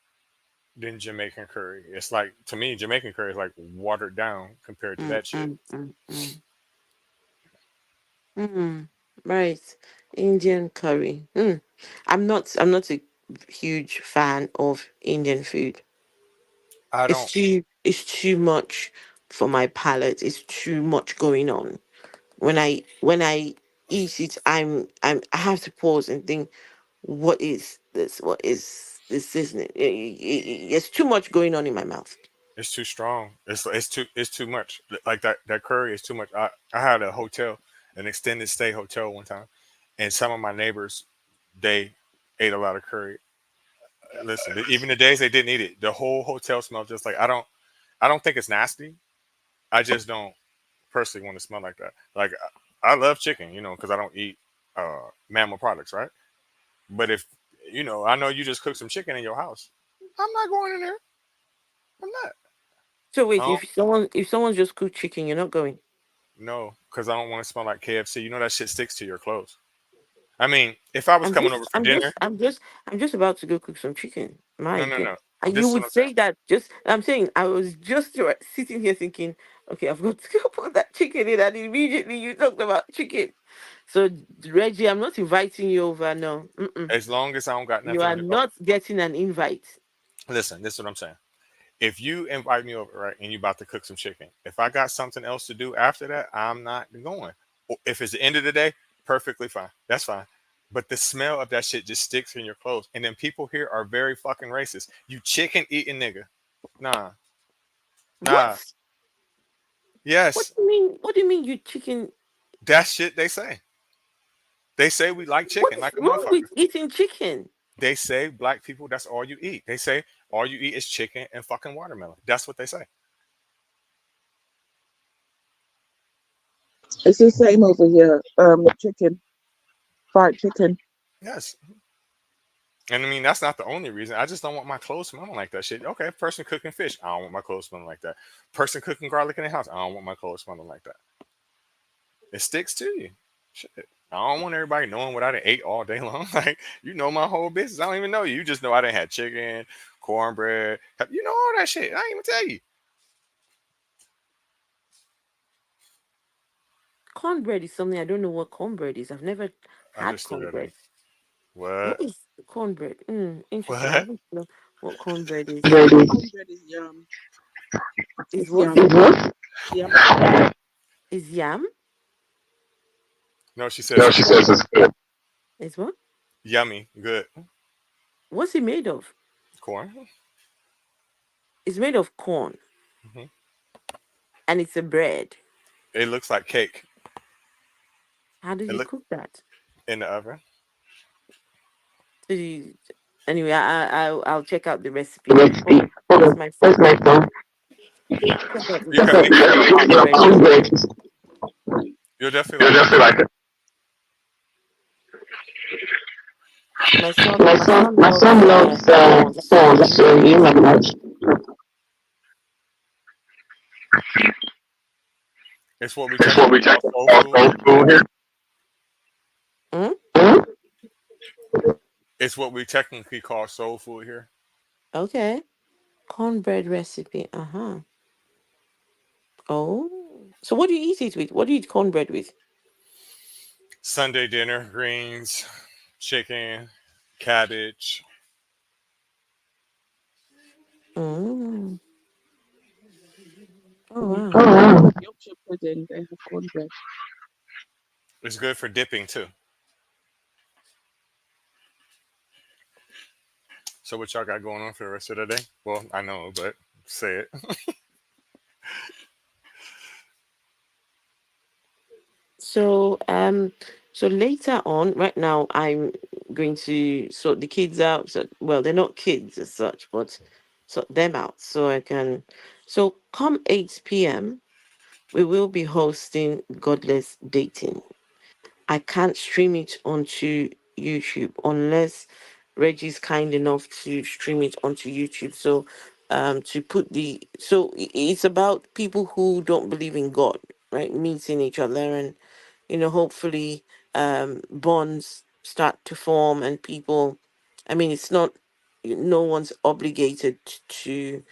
than Jamaican curry. It's like to me, Jamaican curry is like watered down compared to Mm, that shit. mm, mm, mm. Mm, right. Indian curry. I'm not a huge fan of Indian food. I don't. It's too much for my palate. It's too much going on. When I eat it, I have to pause and think, what is this? What is this? Isn't it? It's too much going on in my mouth. It's too strong. It's too much. Like that curry is too much. I had a hotel, an extended stay hotel one time, and some of my neighbors, they ate a lot of curry. Listen, even the days they didn't eat it, the whole hotel smelled just like. I don't think it's nasty. I just don't personally want to smell like that. Like I love chicken, because I don't eat mammal products, right? But if I know you just cook some chicken in your house, I'm not going in there. I'm not. So I wait, don't if someone just cooked chicken, you're not going. know because I don't want to smell like KFC. You know that shit sticks to your clothes. I mean, if I was I'm coming over just, for I'm dinner, just, I'm just, I'm just about to go cook some chicken. My no, no, God. no. And you This is what would I'm saying. say that just, I'm saying, I was just sitting here thinking, okay, I've got to go put that chicken in. And immediately you talked about chicken. So, Reggie, I'm not inviting you over. No. Mm-mm. As long as I don't got You nothing are to do. Oh, not getting an invite. listen, this is what I'm saying. If you invite me over, right, and you about to cook some chicken, if I got something else to do after that, I'm not going. If it's the end of the day, perfectly fine. That's fine. But the smell of that shit just sticks in your clothes. And then people here are very fucking racist. You chicken eating nigga. Nah. Nah. What? What Yes. do you mean? What do you mean you chicken? That shit they say. They say we like What chicken is like a wrong motherfucker. with eating chicken? They say black people, that's all you eat. They say all you eat is chicken and fucking watermelon. That's what they say. It's the same over here. Chicken, fried chicken. Yes. And I mean, that's not the only reason. I just don't want my clothes smelling like that shit. Okay, person cooking fish, I don't want my clothes smelling like that. Person cooking garlic in the house, I don't want my clothes smelling like that. It sticks to you. Shit. I don't want everybody knowing what I done ate all day long. Like, you know my whole business. I don't even know you. You just know I done had chicken, cornbread. You know all that shit. I ain't even tell you. Cornbread is something I don't know what cornbread is. I've never had Understood that. cornbread. What? What is cornbread? Interesting. I What? don't know what cornbread is. Cornbread is yum. Is It's what? yum. Yum. Is yam? No, she says No, it's she good. says it's good. Is what? Yummy. Good. What's it made of? Corn. It's made of corn Hmm. and it's a bread. It looks like cake. How do It you look cook that? in the oven. So anyway, I'll check out the The recipe. Hold on. recipe. Hold Where's on. my Where's phone? my phone? Check out the You Okay, can recipe make you it. for can make cornbread. cornbread. You'll You'll definitely like it. definitely like it. My son, My my son, son my son loves loves corn, so corn, he so he likes. like much. It's what we It's what we technically call technically soul call food soul here. food here. Hmm? Hmm? It's what we technically call soul food here. Okay. Cornbread recipe. Uh-huh. Oh. So what do you eat it with? What do you eat cornbread with? Sunday dinner, greens, chicken, cabbage. Mm. Oh wow. Oh, wow. Yorkshire pudding. They have cornbread. It's good for dipping too. So what y'all got going on for the rest of the day? Well, I know, but say it. So so later on, right now I'm going to sort the kids out. So well, they're not kids as such, but sort them out so I can so come 8 p.m. we will be hosting Godless Dating. I can't stream it onto YouTube unless Reggie's kind enough to stream it onto YouTube. So to put it's about people who don't believe in God, right? Meeting each other and hopefully bonds start to form and people, I mean, it's not, no one's obligated to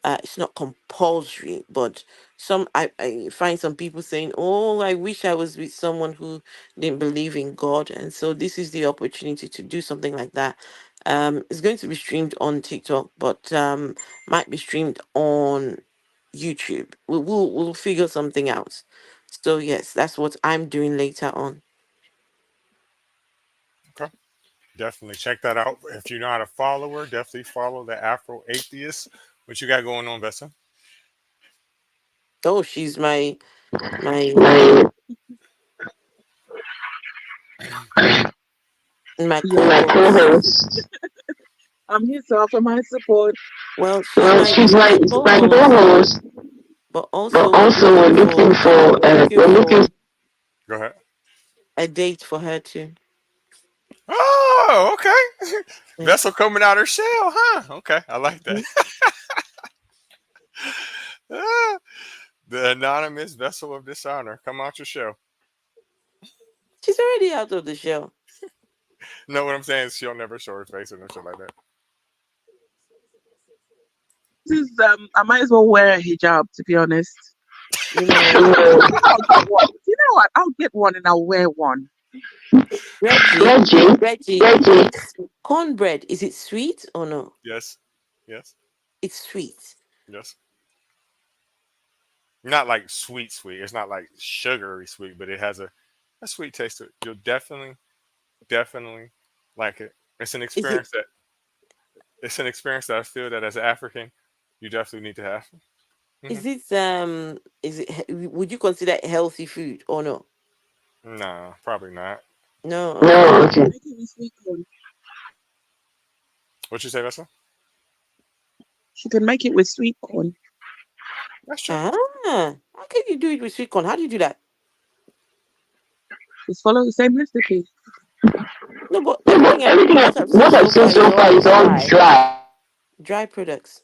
It's not compulsory, but I find some people saying, "Oh, I wish I was with someone who didn't believe in God," and so this is the opportunity to do something like that. It's going to be streamed on TikTok, but might be streamed on YouTube. We'll figure something out. So yes, that's what I'm doing later on. Okay. Definitely check that out. If you're not a follower, definitely follow the Afro Atheist. What you got going on, Vessa? Oh, she's my my Yeah, co-host. I'm here to offer my support. Well, Well, she's my co-host, co-host, but but also also we're looking we're looking. for Go ahead. a date for her too. Oh, okay. Yeah. Vessel coming out her shell, huh? Okay, I like that. Mhm. Ah, the anonymous vessel of dishonor. Come out your shell. She's already out of the shell. Know what I'm saying? She'll never show her face or no shit like that. This is, I might as well wear a hijab, to be honest. You know, I'll get one. You know what? I'll get one and I'll wear one. Reggie, Reggie, Reggie, Reggie. cornbread, is it sweet or no? Yes, yes, It's sweet. yes. Not like sweet, sweet. It's not like sugary sweet, but it has a sweet taste to it. You'll definitely like it. It's an Is it experience that I feel that as an African, you definitely need to have. Hmm. would you consider it healthy food or no? Nah, probably not. No, okay. No, okay. Make it with sweet corn. What you say, Vessel? She can make it with sweet corn. That's true. Ah, how can you do it with sweet corn? How do you do that? Just follow the same recipe. No, but No, but everything what I've seen what I've so seen far is so all far is all dry. dry products.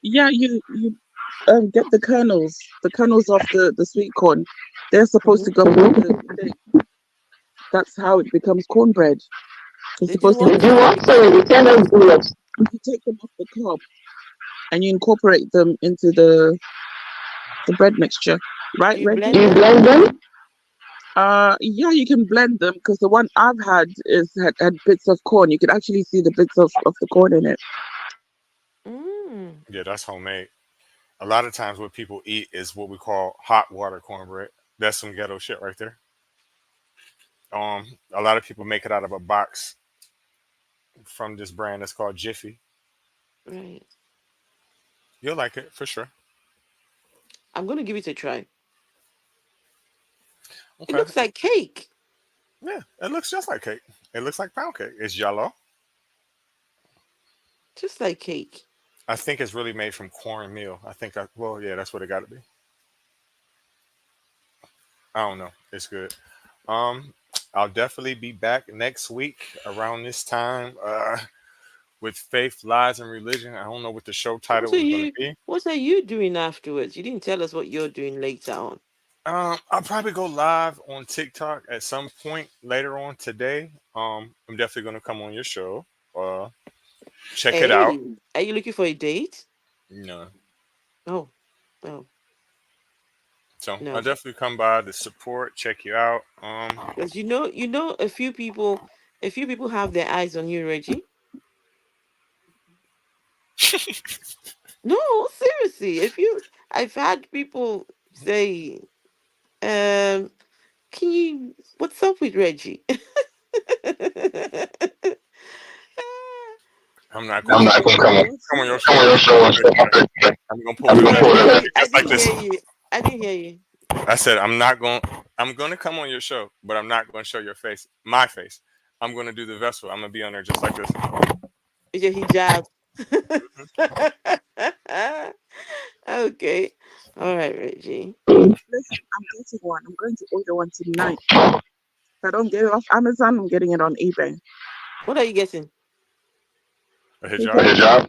Yeah, you get the kernels of the sweet corn. They're supposed Hmm. to go into the that's how it becomes cornbread. It's They do supposed to. what? They do Sorry, what? Sorry, the kernels do what? You take them off the cob and you incorporate them into the bread mixture, right, do you Reggie? Do blend you them? blend them? Yeah, you can blend them because the one I've had had bits of corn. You can actually see the bits of the corn in it. Mm, Yeah, that's homemade. A lot of times, what people eat is what we call hot water cornbread. That's some ghetto shit right there. A lot of people make it out of a box from this brand that's called Jiffy. right. You'll like it for sure. I'm gonna give it a try. It Okay. looks like cake, Yeah, it looks just like cake. It looks like pound cake. It's yellow. just like cake. I think it's really made from cornmeal. Well, yeah, that's what it got to be. I don't know. It's good. Um, I'll definitely be back next week around this time with faith, lies, and religion. I don't know what the show title What are was going to you? be. What are you doing afterwards? You didn't tell us what you're doing later on. I'll probably go live on TikTok at some point later on today. I'm definitely going to come on your show. Uh, check it out. Hey, are you looking for a date? You know, Oh, oh so I'll no. definitely come by to support, check you out. Because a few people have their eyes on you, Reggie. No, seriously. I've had people say, um, can you, what's up with Reggie? I'm not I'm going to not gonna come on. come on your Come show on and your show and stuff like that. I'm going to pull I'm a gonna Sorry, pull Vessel it on up. you I just like didn't this. hear you. I didn't hear you. I said I'm not going. I'm going to come on your show, but I'm not going to show your face, my face. I'm going to do the Vessel. I'm going to be on there just like this. It's your hijab. Okay. All right, Reggie. Listen, I'm getting one. I'm going to order one tonight. If I don't get it off Amazon, I'm getting it on eBay. What are you getting? A Good hijab. job.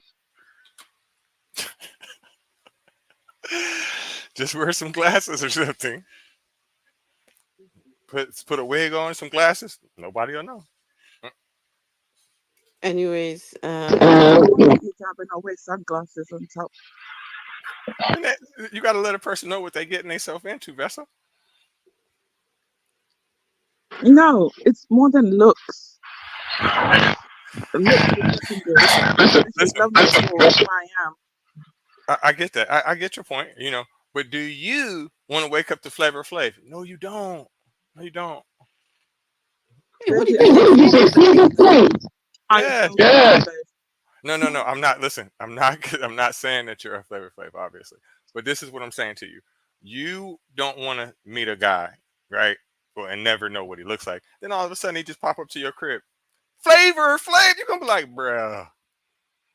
Just wear some glasses or something. Put a wig on, some glasses. Nobody will know. Anyways, Hijab and I wear sunglasses on top. And that, you got to let a person know what they're getting themselves into, Vessel. No, it's more than looks. The looks is secondary. Listen, They should listen, love me for who I am. I get that. I get your point, but do you want to wake up to Flavor Flav? No, you don't. No, you don't. hey, what Baby, did I you say? said Flavor Flavor Flav? Flav. I Yeah. said Flavor Flav. No, no, no. I'm not. Listen, I'm not. I'm not saying that you're a Flavor Flav, obviously. But this is what I'm saying to you. You don't want to meet a guy, right? Well, and never know what he looks like. Then all of a sudden he just pop up to your crib. Flavor Flav. You're gonna be like, bruh.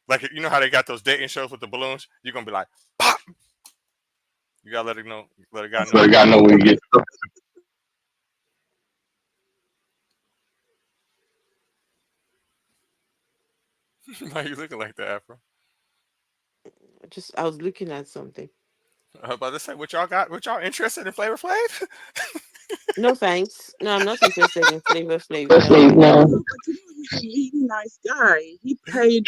Like you know how they got those dating shows with the balloons? You're gonna be like, pop. You gotta let it know. Let a guy know. So I gotta know where you get. Why you looking like that, Afro? I was looking at something. I was about to say, what y'all got? What y'all interested in Flavor Flav? No thanks. No, I'm not interested in Flavor Flav. Let's No. leave now. No, but you know, he's a really nice guy. He paid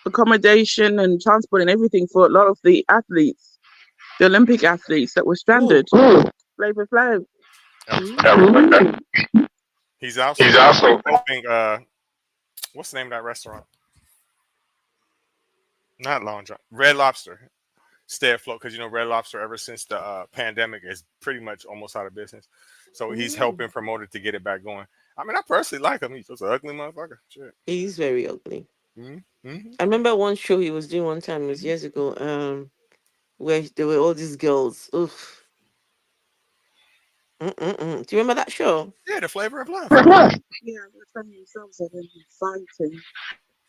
accommodation and transport and everything for a lot of the athletes, the Olympic athletes that were Oh, stranded. Flavor Flav. I respect that. mm, He's He's also also helping. What's the name of that restaurant? Not Long John. Red Lobster. Stay afloat because Red Lobster ever since the pandemic is pretty much almost out of business. So he's mm. helping promote it to get it back going. I mean, I personally like him. He's just an ugly motherfucker. Shit. He's very ugly. Mm-hmm. I remember one show he was doing one time, it was years ago, where there were all these girls. Oof. Mm-mm-mm. Do you remember that show? Yeah, the flavor of love. right. Yeah, the friend themselves are then fighting.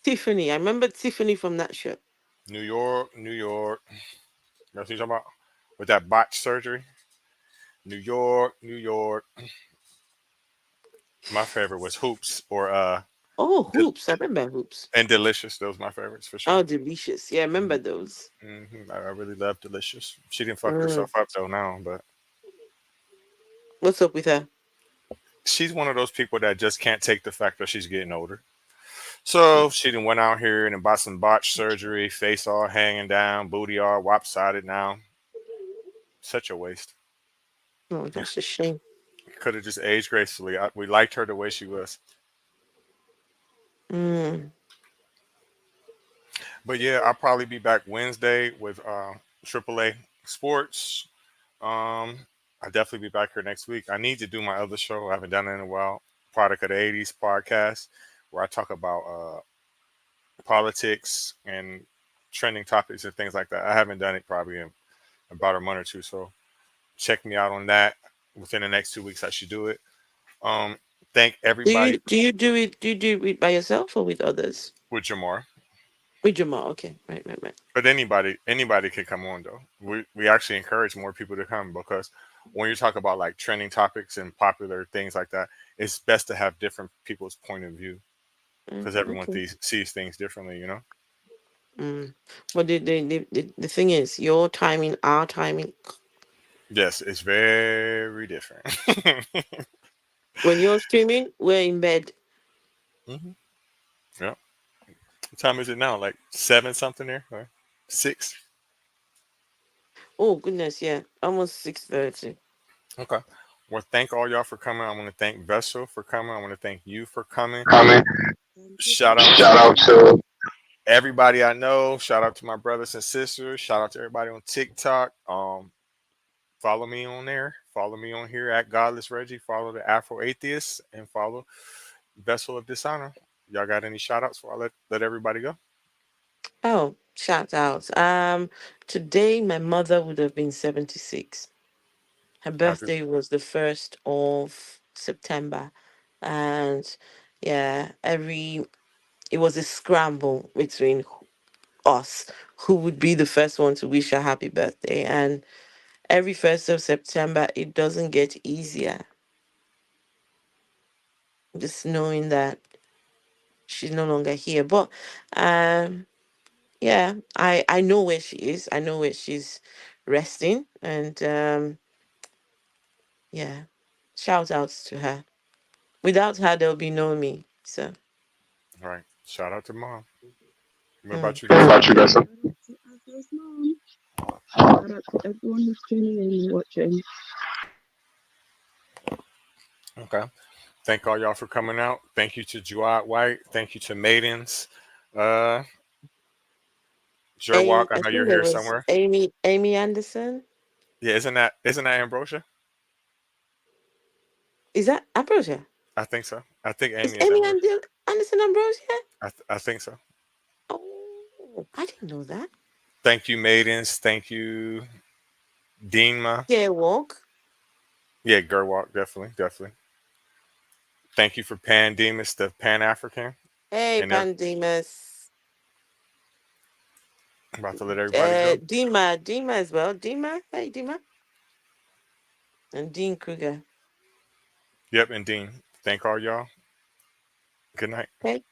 Tiffany. I remember Tiffany from that show. New York, New York. You know what you're talking about? With that botched surgery. New York, New York. My favorite was Hoops or Oh, Del- Hoops. I remember Hoops. and Delicious. Those my favorites for sure. Oh, delicious. Yeah, I remember those. I really love Delicious. She didn't fuck Mm. herself up though now, but What's up with her? she's one of those people that just can't take the fact that she's getting older. So she done went out here and bought some botched surgery, face all hanging down, booty all lopsided now. Such a waste. Oh, that's a shame. Could have just aged gracefully. We liked her the way she was. Mm. But yeah, I'll probably be back Wednesday with AAA Sports. I'll definitely be back here next week. I need to do my other show. I haven't done it in a while. Product of the 80s podcast, where I talk about politics and trending topics and things like that. I haven't done it probably in about a month or two. So check me out on that. Within the next 2 weeks, I should do it. Um, thank Do everybody you do you do it? Do you do it by yourself or with others? with Jamar. With Jamal. Okay, right, right, right. But anybody can come on though. We actually encourage more people to come because when you talk about like trending topics and popular things like that, it's best to have different people's point of view because everyone Okay. sees things differently. Mm. But the thing is, your timing, our timing. Yes, it's very different. When you're streaming, we're in bed. hmm Yeah. What time is it now? Like seven something there, or six? Oh goodness, yeah, almost 6:30. Okay. Well, thank all y'all for coming. I want to thank Vessel for coming. I want to thank you for coming. Comment. Thank you for Shout out Shout to out to everybody I know. Shout out to my brothers and sisters. Shout out to everybody on TikTok. Follow me on there. Follow me on here at Godless Reggie. Follow the Afro Atheist and follow Vessel of Dishonor. Y'all got any shout outs before I let everybody go? Oh, shout out. Today my mother would have been 76. Her Happy. birthday was the 1st of September, and yeah, it was a scramble between us who would be the first one to wish her happy birthday. And every 1st of September, it doesn't get easier. Just knowing that she's no longer here. But um, yeah, I know where she is. I know where she's resting, and yeah, shout outs to her. Without her, there'll be no me. So All right. Shout out to mom. What Mm. about you guys? Shout out to Azra's mom. Shout out to everyone who's tuning in and watching. Okay. Thank all y'all for coming out. Thank you to Juad White. Thank you to Maidens. Uh, Jerwalk, Amy, I I know you're think it here was somewhere. Amy Anderson. Yeah, isn't that Ambrosia? Is that Ambrosia? I think so. I think Is Amy is Amy Ambrosia. Anderson Ambrosia? I think so. Oh, I didn't know that. Thank you, Maidens. Thank you, Deanma. Yeah, walk. Yeah, Gerwalk, definitely, definitely. Thank you for Pandemus, the Pan African. Hey, And they're Pandemus. about to let everybody go. Dima as well. Dima, hey Dima, and Dean Kruger. Yep, and Dean. Thank all y'all. Good night. Hey,